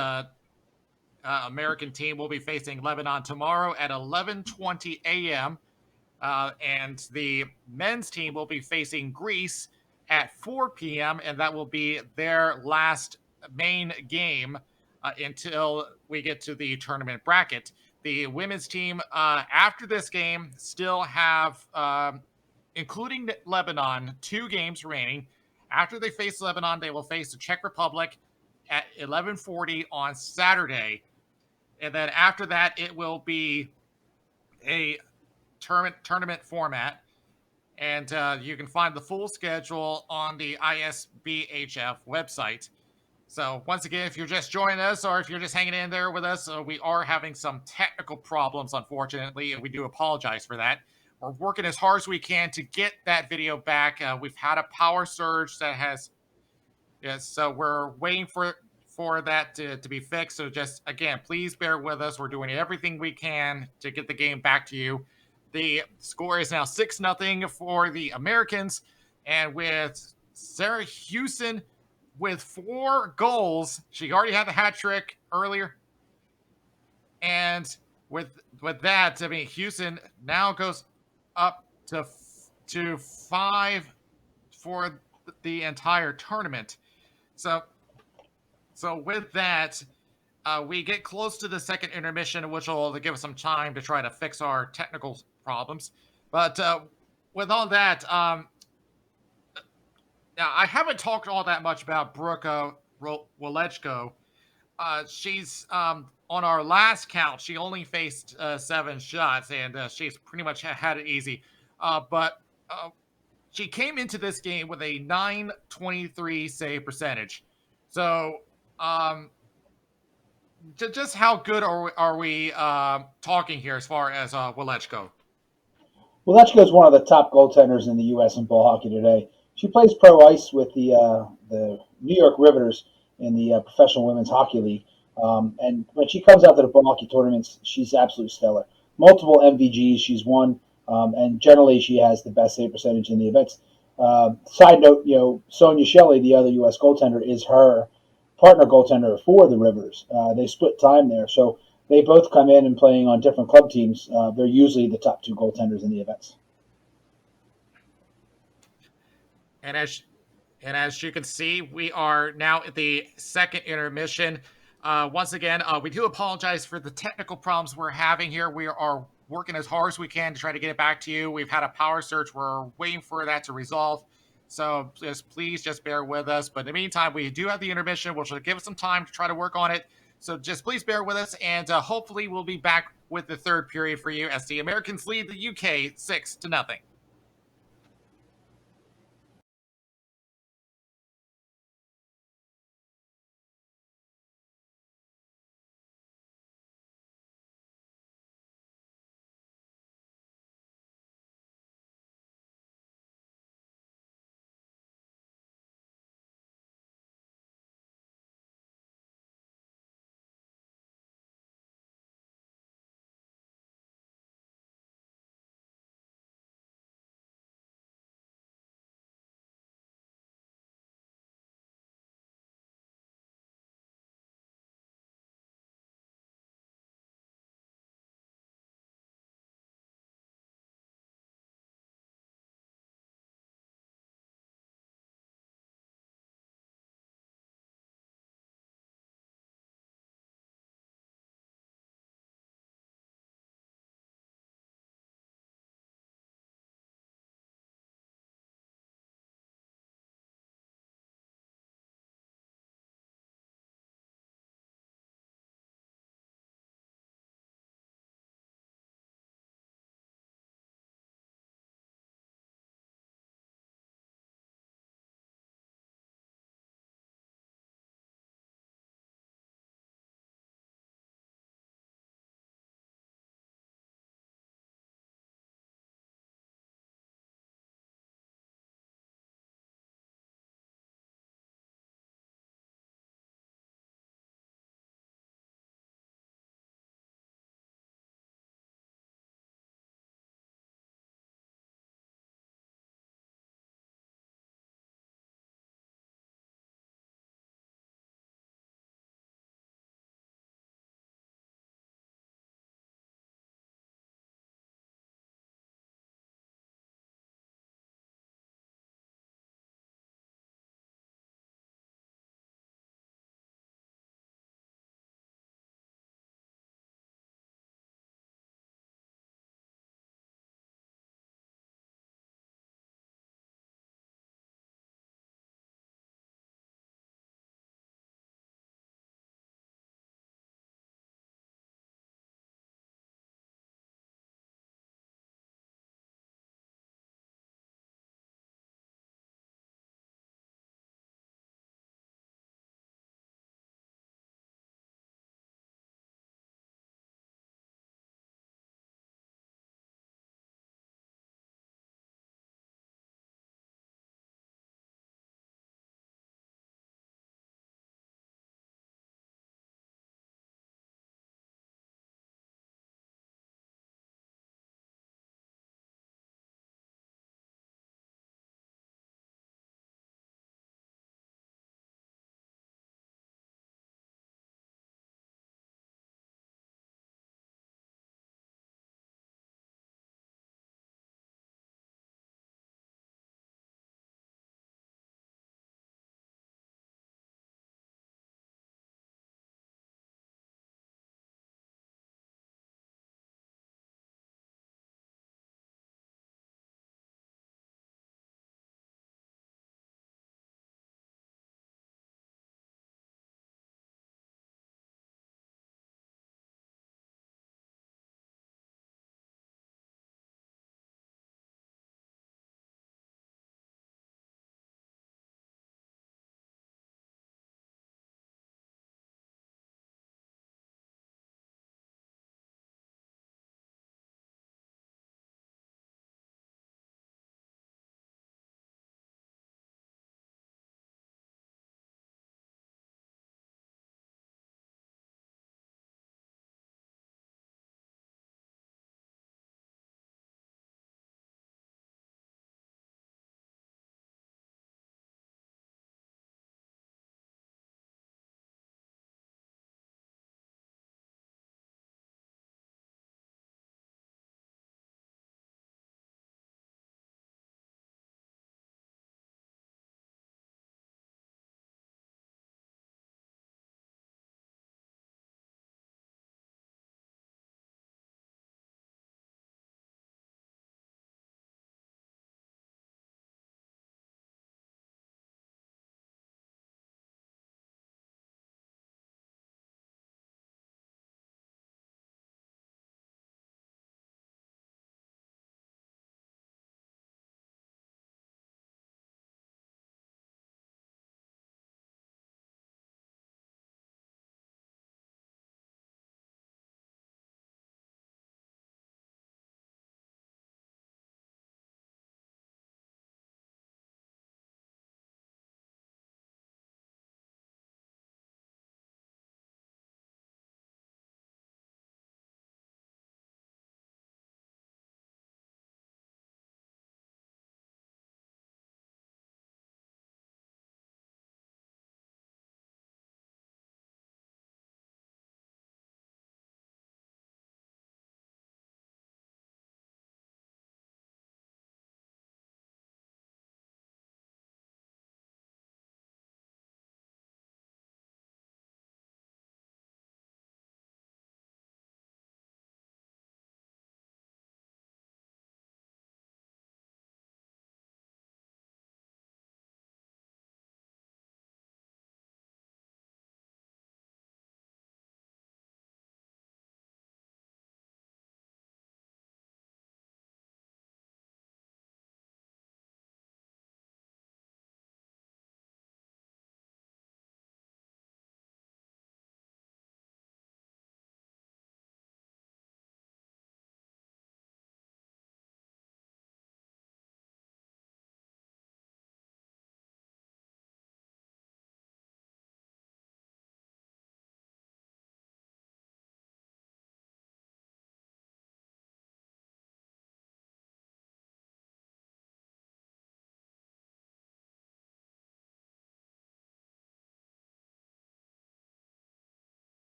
American team will be facing Lebanon tomorrow at 11:20 a.m. And the men's team will be facing Greece at 4 p.m. and that will be their last main game until we get to the tournament bracket. The women's team, after this game, still have, including Lebanon, 2 games remaining. After they face Lebanon, they will face the Czech Republic at 11:40 on Saturday. And then after that, it will be a tournament format. And you can find the full schedule on the ISBHF website. So once again, if you're just joining us or if you're just hanging in there with us, we are having some technical problems, unfortunately, and we do apologize for that. We're working as hard as we can to get that video back. We've had a power surge that has, yes, so we're waiting for that to be fixed. So just, again, please bear with us. We're doing everything we can to get the game back to you. The score is now 6-0 for the Americans. And with Sarah Houston with 4 goals, she already had the hat trick earlier. And with that, I mean, Houston now goes up to 5 for the entire tournament. So with that, we get close to the second intermission, which will give us some time to try to fix our technical problems. But with all that, now I haven't talked all that much about Brooke Walechko. She's on our last count. She only faced 7 shots, and she's pretty much had it easy. But she came into this game with a 923 save percentage. So, just how good are we talking here as far as Walechko? Walechko is one of the top goaltenders in the U.S. in ball hockey today. She plays pro ice with the New York Riveters in the Professional Women's Hockey League. And when she comes out to the ball hockey tournaments, she's absolutely stellar. Multiple MVGs she's won, and generally she has the best save percentage in the events. Side note, Sonia Shelley, the other U.S. goaltender, is her partner goaltender for the Riveters. They split time there, so they both come in and playing on different club teams. They're usually the top 2 goaltenders in the events. And as you can see, we are now at the second intermission. Once again, we do apologize for the technical problems we're having here. We are working as hard as we can to try to get it back to you. We've had a power surge. We're waiting for that to resolve. So please just bear with us. But in the meantime, we do have the intermission, which will give us some time to try to work on it. So just please bear with us, and hopefully we'll be back with the third period for you as the Americans lead the UK 6-0.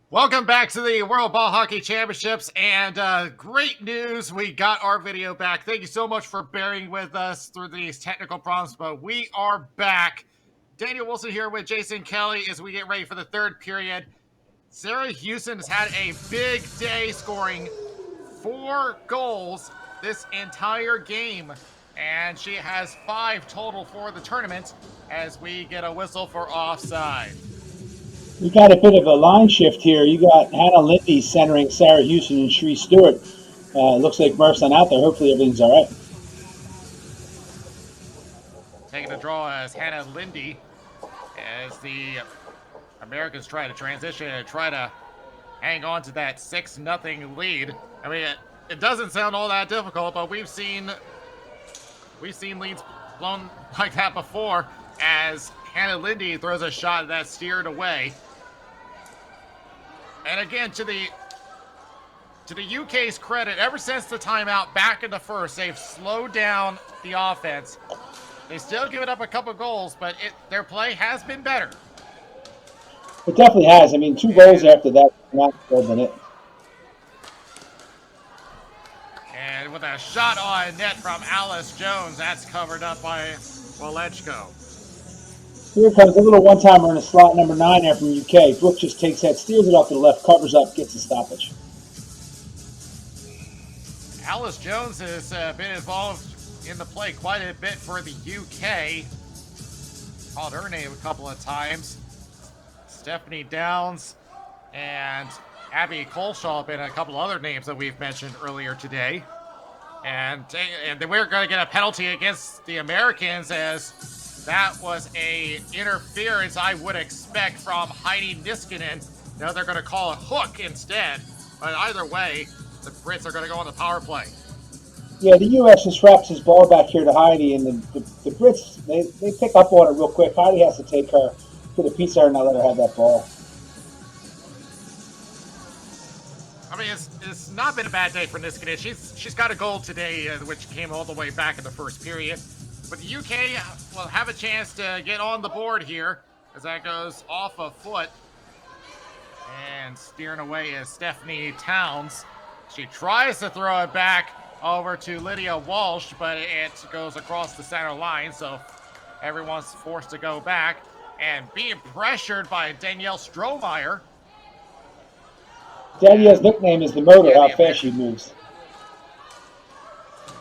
Welcome back to the World Ball Hockey Championships, and great news, we got our video back. Thank you so much for bearing with us through these technical problems, but we are back. Daniel Wilson here with Jason Kelly as we get ready for the third period. Sarah Houston has had a big day, scoring 4 goals this entire game, and she has 5 total for the tournament as we get a whistle for offside. You got a bit of a line shift here. You got Hannah Lindy centering Sarah Houston and Sheree Stewart. Looks like Murph's not out there. Hopefully everything's all right. Taking the draw as Hannah Lindy as the Americans try to transition and try to hang on to that 6-0 lead. I mean, it doesn't sound all that difficult, but we've seen leads blown like that before as Hannah Lindy throws a shot that's steered away. And again, to the UK's credit, ever since the timeout back in the first, they've slowed down the offense. They still give it up a couple goals, but their play has been better. It definitely has. I mean, 2 goals after that, not more than it. And with a shot on net from Alice Jones, that's covered up by Walechko. Here comes a little one-timer in the slot number 9 there from UK. Brooke just takes that, steers it off to the left, covers up, gets the stoppage. Alice Jones has been involved in the play quite a bit for the UK. Called her name a couple of times. Stephanie Downs and Abby Colshaw have been a couple other names that we've mentioned earlier today. And then we're going to get a penalty against the Americans, as that was a interference I would expect from Heidi Niskanen. Now they're going to call a hook instead. But either way, the Brits are going to go on the power play. Yeah, the U.S. just wraps his ball back here to Heidi, and the Brits, they pick up on it real quick. Heidi has to take her to the piece there and not let her have that ball. I mean, it's not been a bad day for Niskanen. She's got a goal today, which came all the way back in the first period. But the UK will have a chance to get on the board here as that goes off a foot. And steering away is Stephanie Towns. She tries to throw it back over to Lydia Walsh, but it goes across the center line, so everyone's forced to go back. And being pressured by Danielle Strohmeyer. Danielle's nickname is the motor, how fast she moves.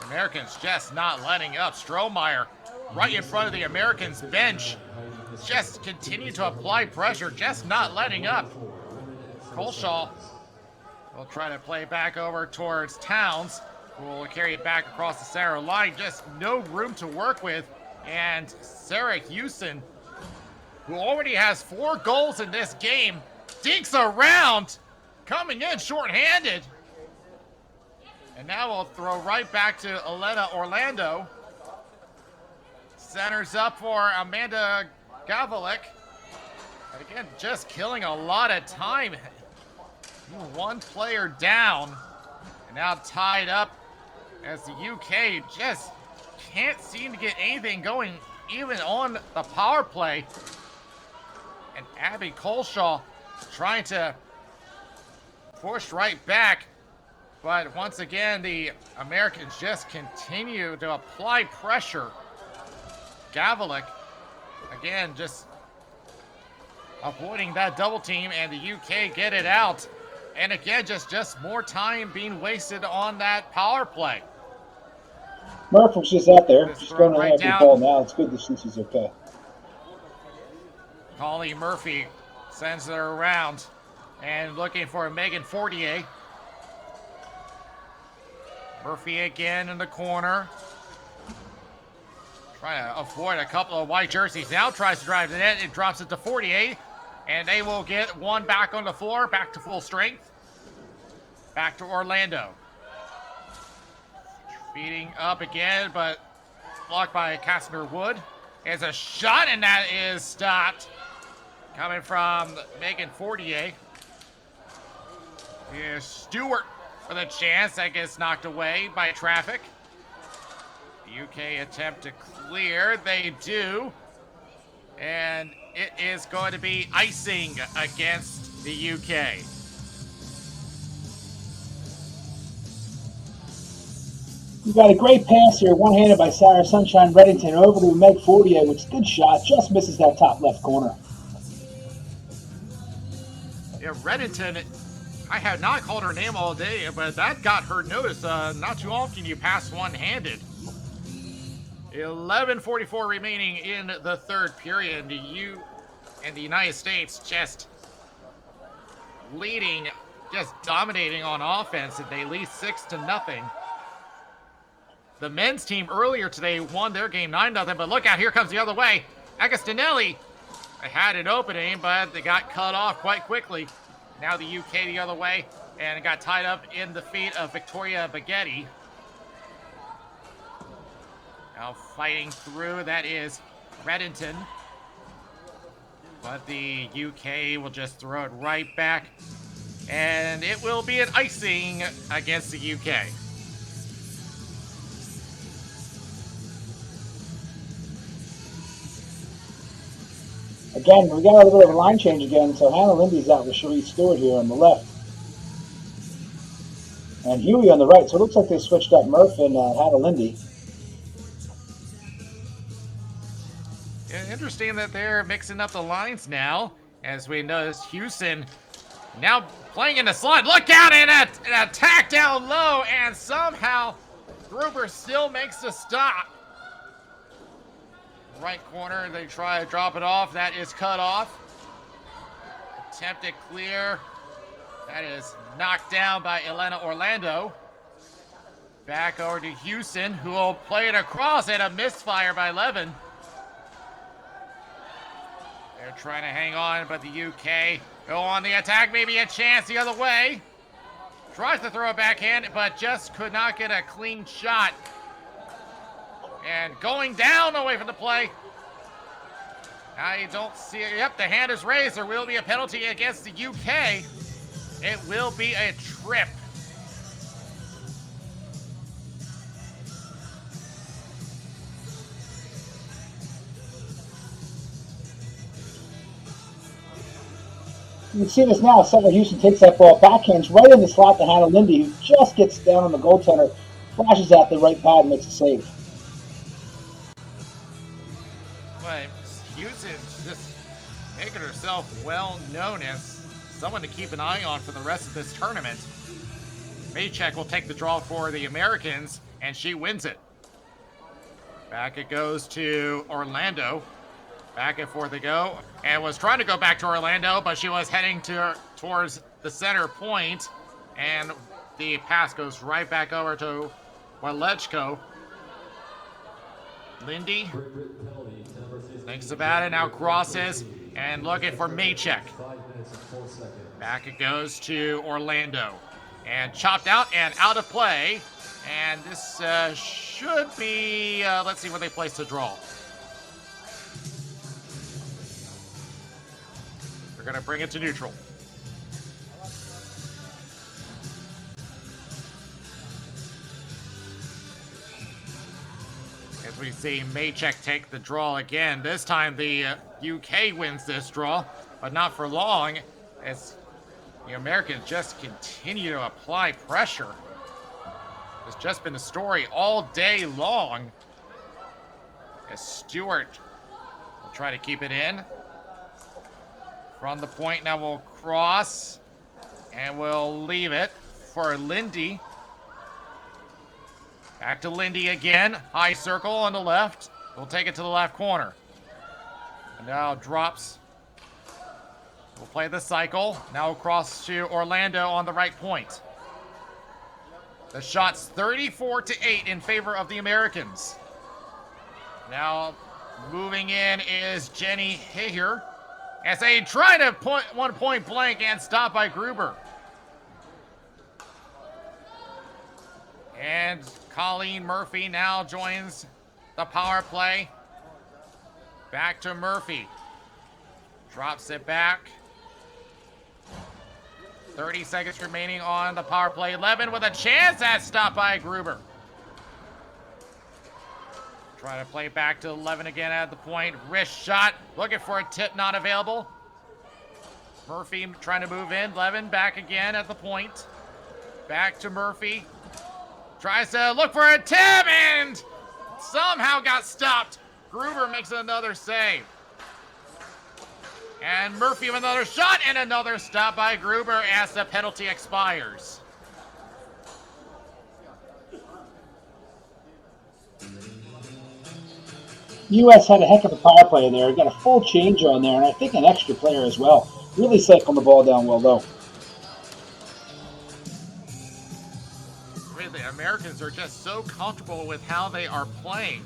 Americans just not letting up. Strohmeyer right in front of the Americans bench. Just continue to apply pressure, just not letting up. Colshaw will try to play back over towards Towns, who will carry it back across the center line. Just no room to work with. And Sarah Houston, who already has 4 goals in this game, dinks around, coming in shorthanded. And now we'll throw right back to Elena Orlando. Centers up for Amanda Gavalik. And again, just killing a lot of time. 1 player down. And now tied up as the UK just can't seem to get anything going, even on the power play. And Abby Colshaw trying to push right back. But once again, the Americans just continue to apply pressure. Gavalik, again, just avoiding that double team, and the UK get it out. And again, just more time being wasted on that power play. Murph was just out there. Just She's going to have the ball now. It's good to see she's okay. Colleen Murphy sends her around and looking for Megan Fortier. Murphy again in the corner. Trying to avoid a couple of white jerseys. Now tries to drive the net and drops it to Fortier. And they will get one back on the floor, back to full strength. Back to Orlando. Feeding up again, but blocked by Casimir Wood. There's a shot, and that is stopped. Coming from Megan Fortier. Here's Stewart with a chance. That gets knocked away by traffic. The UK attempt to clear. They do. And it is going to be icing against the UK. You got a great pass here, one-handed by Sarah Sunshine Reddington over to Meg Fortier, which is a good shot, just misses that top left corner. Yeah, Reddington, I have not called her name all day, but that got her notice. Not too often you pass one-handed. 11:44 remaining in the third period. You and the United States just leading, just dominating on offense, and they lead 6-0. The men's team earlier today won their game 9-0, but look out, here comes the other way. Agostinelli had an opening, but they got cut off quite quickly. Now the UK the other way, and it got tied up in the feet of Victoria Baghetti. Now fighting through, that is Reddington. But the UK will just throw it right back, and it will be an icing against the UK. Again, we got a little bit of a line change again, so Hannah Lindy's out with Cherie Stewart here on the left. And Huey on the right, so it looks like they switched up Murph and Hannah Lindy. Interesting that they're mixing up the lines now, as we notice Houston now playing in the slot. Look out, and an attack down low, and somehow Gruber still makes the stop. Right corner, they try to drop it off. That is cut off. Attempted clear. That is knocked down by Elena Orlando. Back over to Houston, who will play it across, and a misfire by Levin. They're trying to hang on, but the UK go on the attack. Maybe a chance the other way. Tries to throw a backhand, but just could not get a clean shot. And going down away from the play. Now you don't see it. Yep, the hand is raised. There will be a penalty against the UK. It will be a trip. You can see this now. Sarah Houston takes that ball, backhands right in the slot to Hannah Lindy, who just gets down on the goaltender, flashes out the right pad and makes a save. But Houston's just making herself well known as someone to keep an eye on for the rest of this tournament. Maychek will take the draw for the Americans, and she wins it. Back it goes to Orlando. Back and forth they go, and was trying to go back to Orlando, but she was heading towards the center point, and the pass goes right back over to Walechko. Lindy thinks about it, now crosses, and looking for Maychek. Back it goes to Orlando, and chopped out and out of play, and this should be, let's see where they place the draw. They're going to bring it to neutral. As we see Maychek take the draw again. This time the UK wins this draw, but not for long, as the Americans just continue to apply pressure. It's just been the story all day long, as Stewart will try to keep it in. From the point, now we'll cross, and we'll leave it for Lindy. Back to Lindy again. High circle on the left. We'll take it to the left corner. And now drops. We'll play the cycle. Now across to Orlando on the right point. The shot's 34-8 in favor of the Americans. Now moving in is Jenny Hager, as they try to one point blank and stop by Gruber. And Colleen Murphy now joins the power play. Back to Murphy. Drops it back. 30 seconds remaining on the power play. Levin with a chance. That's stopped by Gruber. Try to play back to 11 again at the point. Wrist shot. Looking for a tip, not available. Murphy trying to move in. Levin back again at the point. Back to Murphy. tries to look for a tip and somehow got stopped. Gruber makes another save. And Murphy with another shot and another stop by Gruber as the penalty expires. U.S. had a heck of a power play there. Got a full change on there, and I think an extra player as well. Really cycling the ball down well low. Really, the Americans are just so comfortable with how they are playing.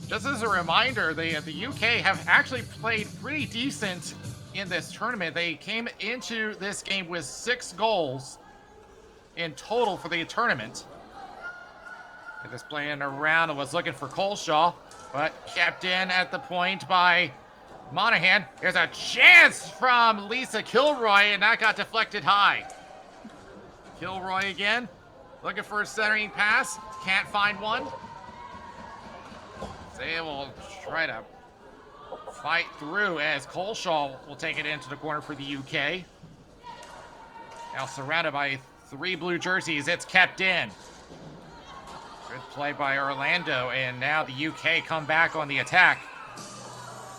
Just as a reminder, the UK have actually played pretty decent in this tournament. They came into this game with 6 goals in total for the tournament. Just playing around and was looking for Coleshaw, but kept in at the point by Monahan. There's a chance from Lisa Kilroy, and that got deflected high. Kilroy again, looking for a centering pass. Can't find one. They will try to fight through as Coleshaw will take it into the corner for the UK. Now surrounded by 3 blue jerseys, it's kept in. Good play by Orlando, and now the UK come back on the attack.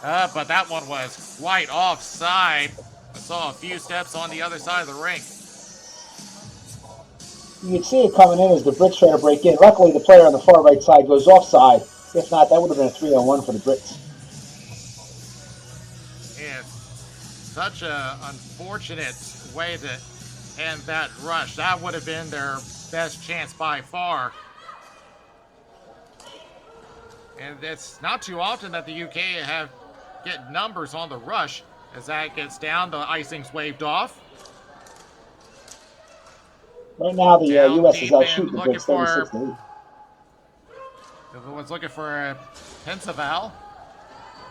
But that one was quite offside. I saw a few steps on the other side of the rink. You can see it coming in as the Brits try to break in. Luckily, the player on the far right side goes offside. If not, that would have been a 3-on-1 for the Brits. It's such an unfortunate way to end that rush. That would have been their best chance by far. And it's not too often that the UK get numbers on the rush. As that gets down, the icing's waved off. Right now, the U.S. is out and shooting the looking Brits for 36-8. Everyone's looking for Pensaval.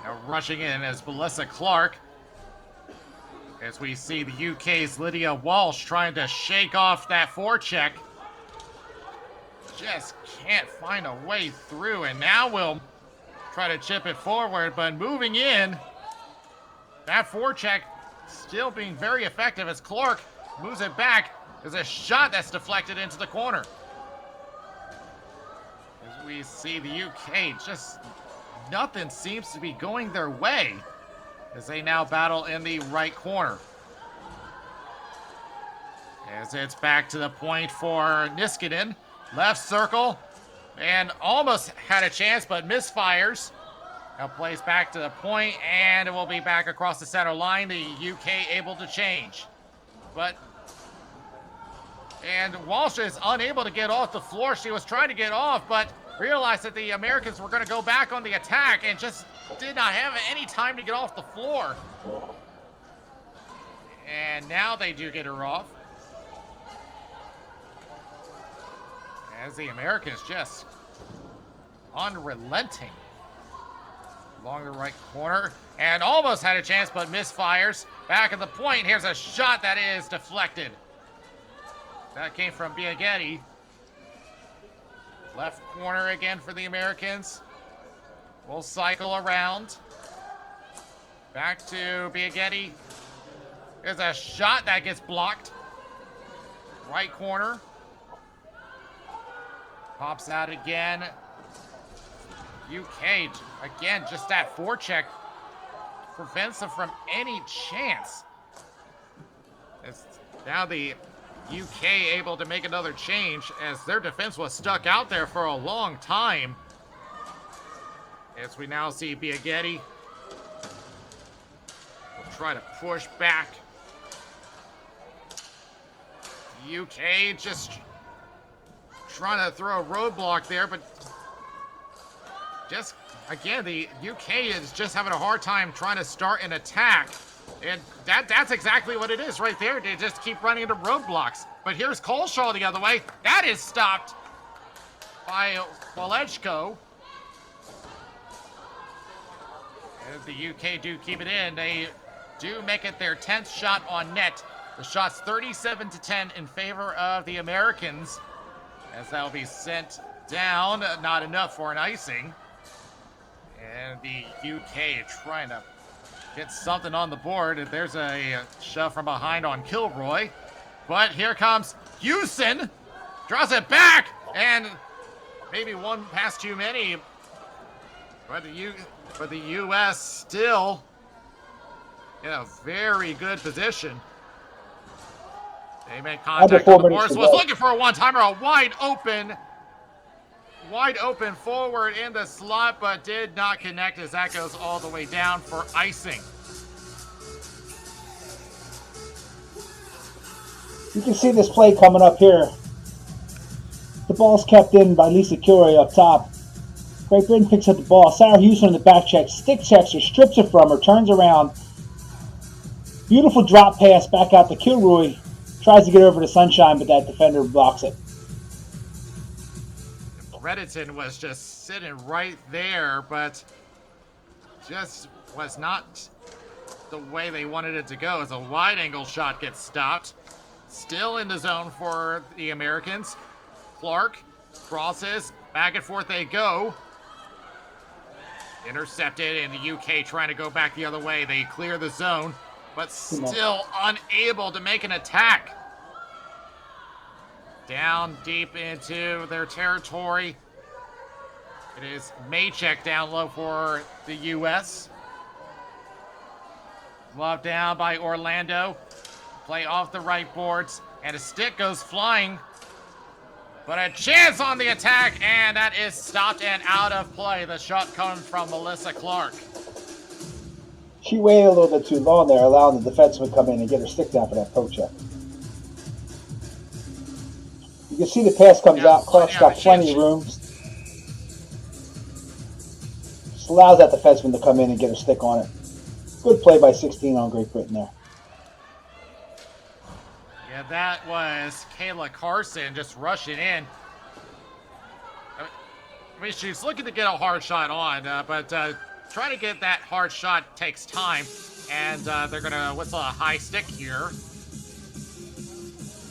Now rushing in as Melissa Clark. As we see the UK's Lydia Walsh trying to shake off that forecheck. Just can't find a way through, and now we'll try to chip it forward, but moving in. That forecheck still being very effective as Clark moves it back. There's a shot that's deflected into the corner. As we see the UK, just nothing seems to be going their way as they now battle in the right corner. As it's back to the point for Niskanen. Left circle, and almost had a chance, but misfires. Now plays back to the point, and it will be back across the center line. The UK able to change. And Walsh is unable to get off the floor. She was trying to get off, but realized that the Americans were going to go back on the attack and just did not have any time to get off the floor. And now they do get her off. As the Americans just unrelenting along the right corner, and almost had a chance but misfires. Back at the point, here's a shot that is deflected. That came from Biaghetti. Left corner again for the Americans. We'll cycle around. Back to Biaghetti. There's a shot that gets blocked. Right corner. Pops out again. UK, again, just that forecheck prevents them from any chance. It's now the UK able to make another change as their defense was stuck out there for a long time. As we now see Biaghetti will try to push back. The UK just trying to throw a roadblock there, but just, again, the UK is just having a hard time trying to start an attack. And that's exactly what it is right there. They just keep running into roadblocks. But here's Coleshaw the other way. That is stopped by Walechko. And the UK do keep it in. They do make it their 10th shot on net. The shot's 37-10 in favor of the Americans, as that'll be sent down. Not enough for an icing. And the UK trying to get something on the board. There's a shove from behind on Kilroy. But here comes Houston. Draws it back, and maybe one pass too many. But the U.S. still in a very good position. They make contact on the board. Was looking for a one-timer, a wide open forward in the slot, but did not connect as that goes all the way down for icing. You can see this play coming up here. The ball's kept in by Lisa Curie up top. Great Britain picks up the ball. Sarah Houston in the back check, stick checks her, strips it from her, turns around. Beautiful drop pass back out to Kilroy. Tries to get over to Sunshine, but that defender blocks it. Redditon was just sitting right there, but just was not the way they wanted it to go. As a wide angle shot gets stopped. Still in the zone for the Americans. Clark crosses, back and forth they go. Intercepted, and the UK trying to go back the other way. They clear the zone, but still unable to make an attack. Down deep into their territory. It is Maycheck down low for the U.S. Love down by Orlando. Play off the right boards, and a stick goes flying. But a chance on the attack, and that is stopped and out of play. The shot comes from Melissa Clark. She waited a little bit too long there, allowing the defenseman to come in and get her stick down for that poke check. You can see the pass comes out. Clark's got plenty of room. Just allows that defenseman to come in and get her stick on it. Good play by 16 on Great Britain there. Yeah, that was Kayla Carson just rushing in. I mean, she's looking to get a hard shot on, but trying to get that hard shot takes time. And they're going to whistle a high stick here.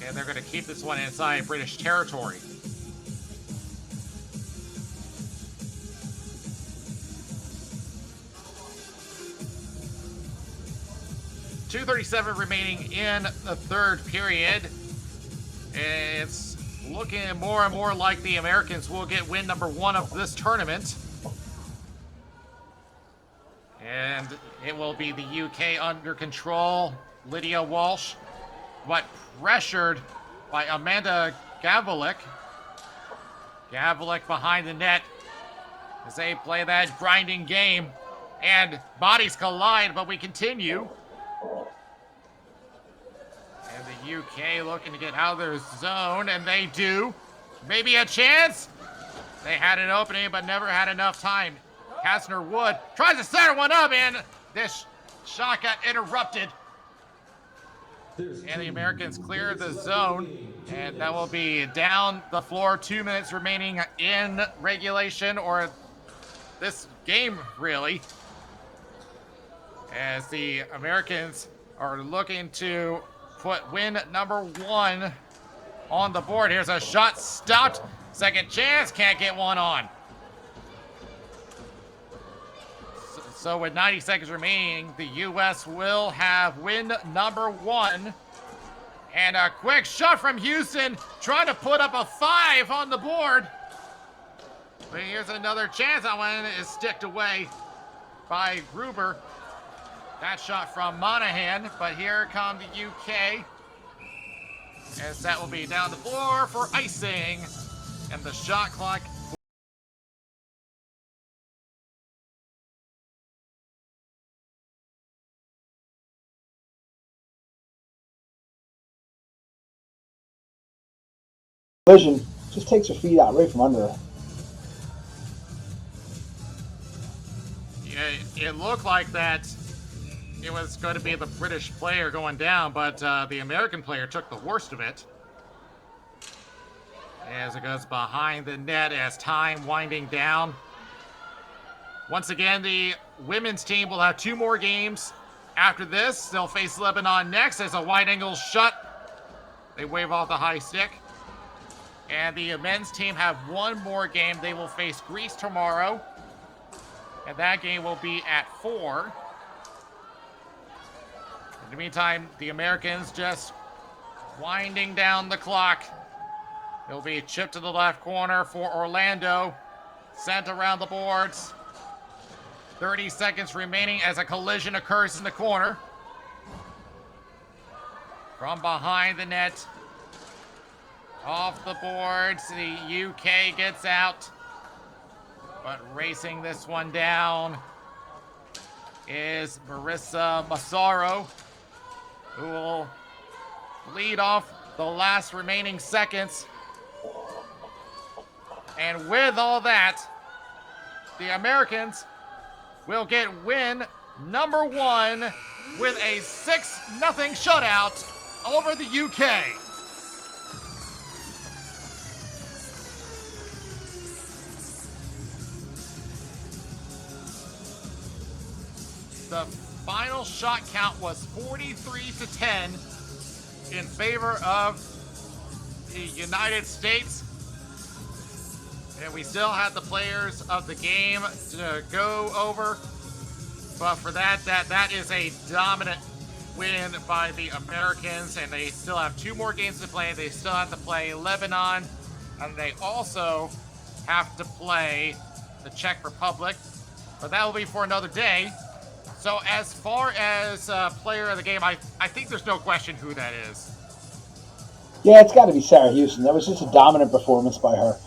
And they're going to keep this one inside British territory. .237 remaining in the third period. It's looking more and more like the Americans will get win number 1 of this tournament. And it will be the UK under control. Lydia Walsh, but pressured by Amanda Gavlik. Gavlik behind the net as they play that grinding game. And bodies collide, but we continue. And the UK looking to get out of their zone, and they do. Maybe a chance? They had an opening, but never had enough time. Kastner Wood tries to center one up, and this shot got interrupted. And the Americans clear the zone, and that will be down the floor. 2 minutes remaining in regulation, or this game, really. As the Americans are looking to put win number 1 on the board. Here's a shot stopped. Second chance, can't get one on. So with 90 seconds remaining, the U.S. will have win number 1. And a quick shot from Houston, trying to put up a 5 on the board. But here's another chance. That one is sticked away by Gruber. That shot from Monahan, but here come the UK. As that will be down the floor for icing. And the shot clock. Vision just takes her feet out right from under her. Yeah, it looked like that it was going to be the British player going down, but the American player took the worst of it. As it goes behind the net as time winding down. Once again, the women's team will have 2 more games after this. They'll face Lebanon next. There's a wide angle shot. They wave off the high stick. And the men's team have 1 more game. They will face Greece tomorrow. And that game will be at 4. In the meantime, the Americans just winding down the clock. It'll be chipped to the left corner for Orlando. Sent around the boards. 30 seconds remaining as a collision occurs in the corner. From behind the net. Off the boards. The UK gets out. But racing this one down is Marissa Massaro, who will lead off the last remaining seconds. And with all that, the Americans will get win number 1 with a 6-0 shutout over the UK. The final shot count was 43-10 in favor of the United States. And we still have the players of the game to go over. But for that is a dominant win by the Americans. And they still have 2 more games to play. They still have to play Lebanon. And they also have to play the Czech Republic. But that will be for another day. So as far as player of the game, I think there's no question who that is. Yeah, it's got to be Sarah Houston. That was just a dominant performance by her.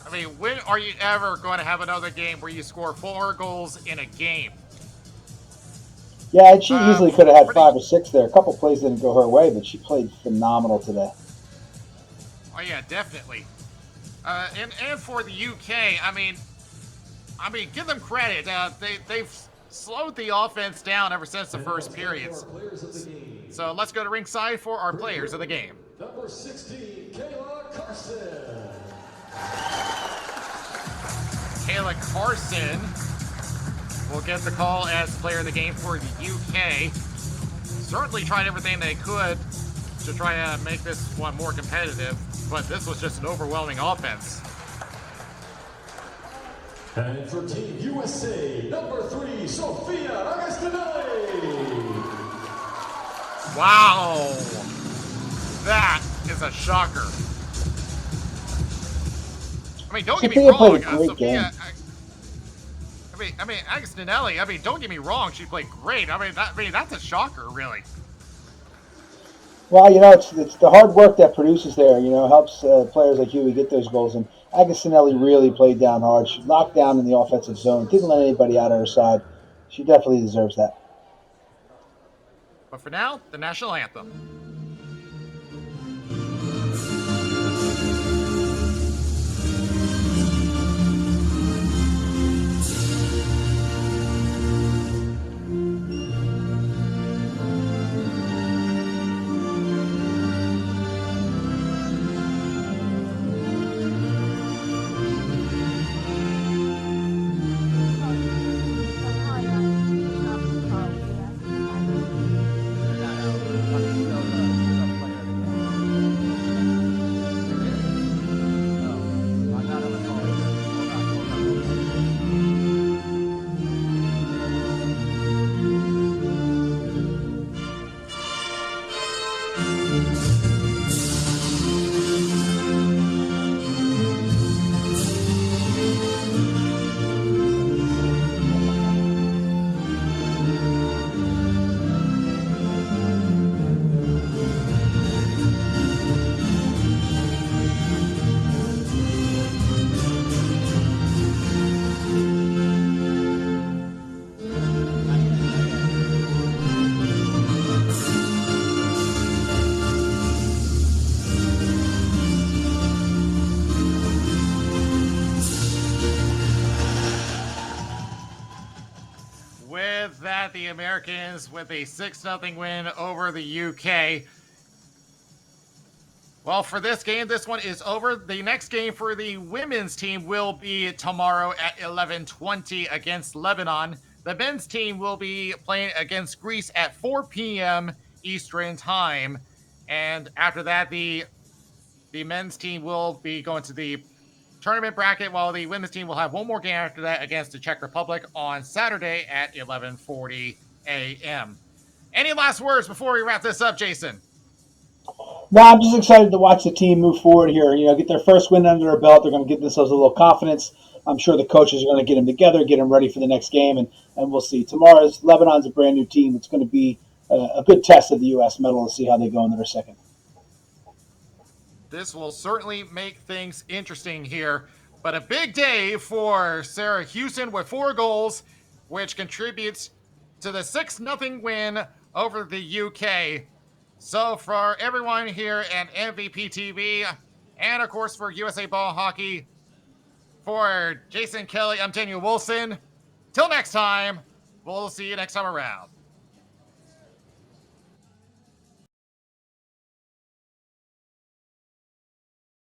I mean, when are you ever going to have another game where you score 4 goals in a game? Yeah, and she easily could have had 5 or 6 there. A couple plays didn't go her way, but she played phenomenal today. Oh yeah, definitely. And for the UK, I mean, give them credit. They've slowed the offense down ever since the first periods. So let's go to ringside for our players of the game. Number 16, Kayla Carson. Kayla Carson will get the call as player of the game for the UK. Certainly tried everything they could to try to make this one more competitive, but this was just an overwhelming offense. And for Team USA, number 3, Sofia Agostinelli. Wow, that is a shocker. I mean, don't get me wrong, Sophia. I mean, Agostinelli. I mean, don't get me wrong. She played great. I mean, that's a shocker, really. Well, you know, it's the hard work that produces there. You know, helps players like Huey get those goals. And Agostinelli really played down hard. She locked down in the offensive zone. Didn't let anybody out of her side. She definitely deserves that. But for now, the national anthem. With that, the Americans with a 6-0 win over the UK. Well, for this game, this one is over. The next game for the women's team will be tomorrow at 11:20 against Lebanon. The men's team will be playing against Greece at 4 p.m. Eastern time. And after that, the men's team will be going to the tournament bracket, while the women's team will have one more game after that against the Czech Republic on Saturday at 11:40 a.m. Any last words before we wrap this up, Jason? No, I'm just excited to watch the team move forward here. You know, get their first win under their belt. They're going to give themselves a little confidence. I'm sure the coaches are going to get them together, get them ready for the next game, and we'll see. Tomorrow's Lebanon's a brand new team. It's going to be a good test of the U.S. medal to see how they go into their second. This will certainly make things interesting here. But a big day for Sarah Houston with 4 goals, which contributes to the 6-0 win over the UK. So for everyone here at MVP TV, and of course for USA Ball Hockey, for Jason Kelly, I'm Daniel Wilson. Till next time, we'll see you next time around.